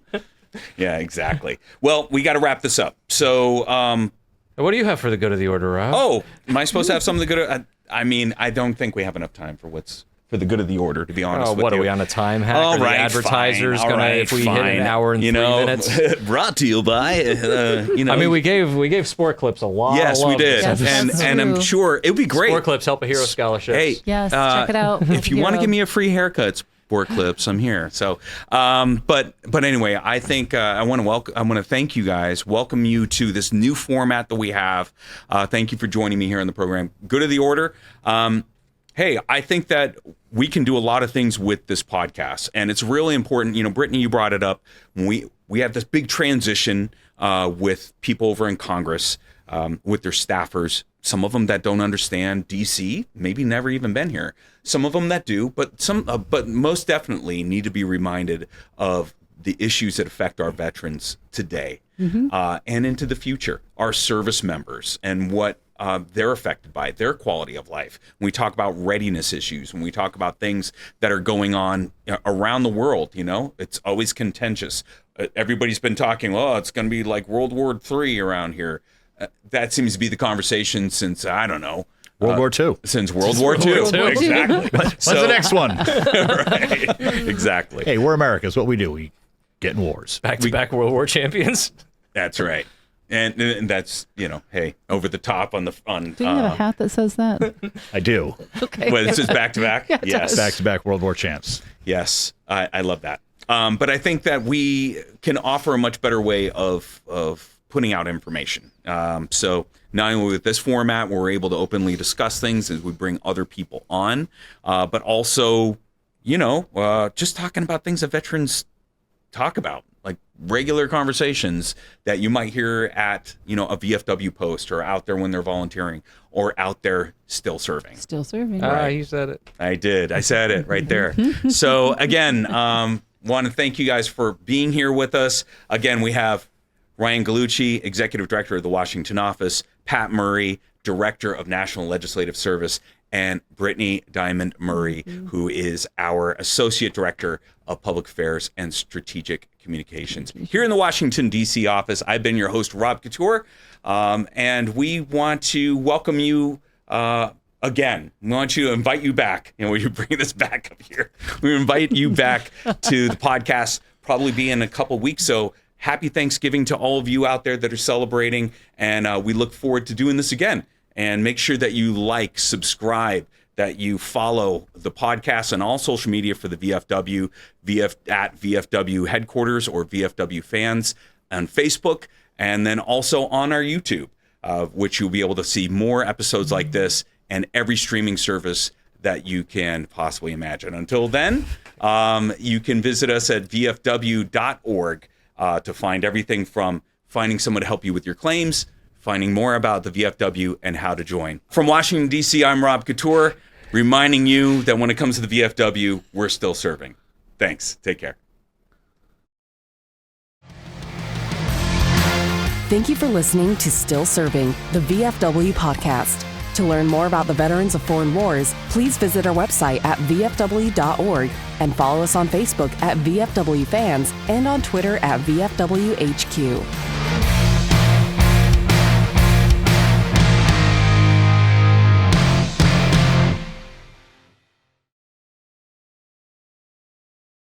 Yeah, exactly. Well, we got to wrap this up. So, What do you have for the good of the order, Rob? oh, am I supposed to have something good? I mean, I don't think we have enough time for what's for the good of the order, to be honest with you. What are we on a time hack? All Are the right, advertisers fine. All gonna right, if we hit fine. an hour and 3 minutes? Brought to you by, I mean, we gave Sport Clips a lot. yes, of we love did, this Yes, episode. that's and I'm true. sure it would be great. Sport Clips help a hero scholarships. Hey, Yes, check it out. If you want to Hero. give me a free haircut, Sport Clips, I'm here. So, but anyway, I think I want to thank you guys, welcome you to this new format that we have. Thank you for joining me here on the program. Good of the order. Hey, I think that we can do a lot of things with this podcast, and it's really important. Brittany, you brought it up. We have this big transition with people over in Congress, with their staffers. Some of them that don't understand DC, maybe never even been here. Some of them that do, but most definitely need to be reminded of the issues that affect our veterans today and into the future, our service members and what they're affected by, their quality of life. When we talk about readiness issues, when we talk about things that are going on around the world, it's always contentious. Everybody's been talking, it's going to be like World War III around here. That seems to be the conversation since, I don't know, World War II. since World War II. World War II. Exactly. When's the next one? Right. Exactly. Hey, we're America. It's what we do. We get in wars. Back-to-back World War champions. That's right. And that's, hey, over the top on. Do you have a hat that says that? I do. Okay. Well, this is back to back. Yeah, it Yes. does. Back-to-back World War champs. Yes. I love that. But I think that we can offer a much better way of putting out information. So not only with this format, we're able to openly discuss things as we bring other people on, but also, just talking about things that veterans talk about, like regular conversations that you might hear at, a VFW post or out there when they're volunteering or out there still serving. Still serving. You said it. I did. I said it right there. So again, want to thank you guys for being here with us. Again, we have Ryan Gallucci, Executive Director of the Washington Office, Pat Murray, Director of National Legislative Service, and Brittany Dymond Murray, who is our Associate Director of Public Affairs and Strategic Communications. Here in the Washington, D.C. office, I've been your host, Rob Couture, and we want to welcome you again. We want to invite you back. You know, we bring this back up here. We invite you back to the podcast, probably be in a couple weeks. So happy Thanksgiving to all of you out there that are celebrating, and we look forward to doing this again. And make sure that you like, subscribe, that you follow the podcast and all social media for the VFW, at VFW headquarters or VFW fans on Facebook, and then also on our YouTube, which you'll be able to see more episodes like this and every streaming service that you can possibly imagine. Until then, you can visit us at vfw.org to find everything from finding someone to help you with your claims, finding more about the VFW and how to join. From Washington, D.C., I'm Rob Couture, reminding you that when it comes to the VFW, we're still serving. Thanks. Take care. Thank you for listening to Still Serving, the VFW Podcast. To learn more about the veterans of foreign wars, please visit our website at vfw.org and follow us on Facebook at VFW Fans and on Twitter at VFWHQ.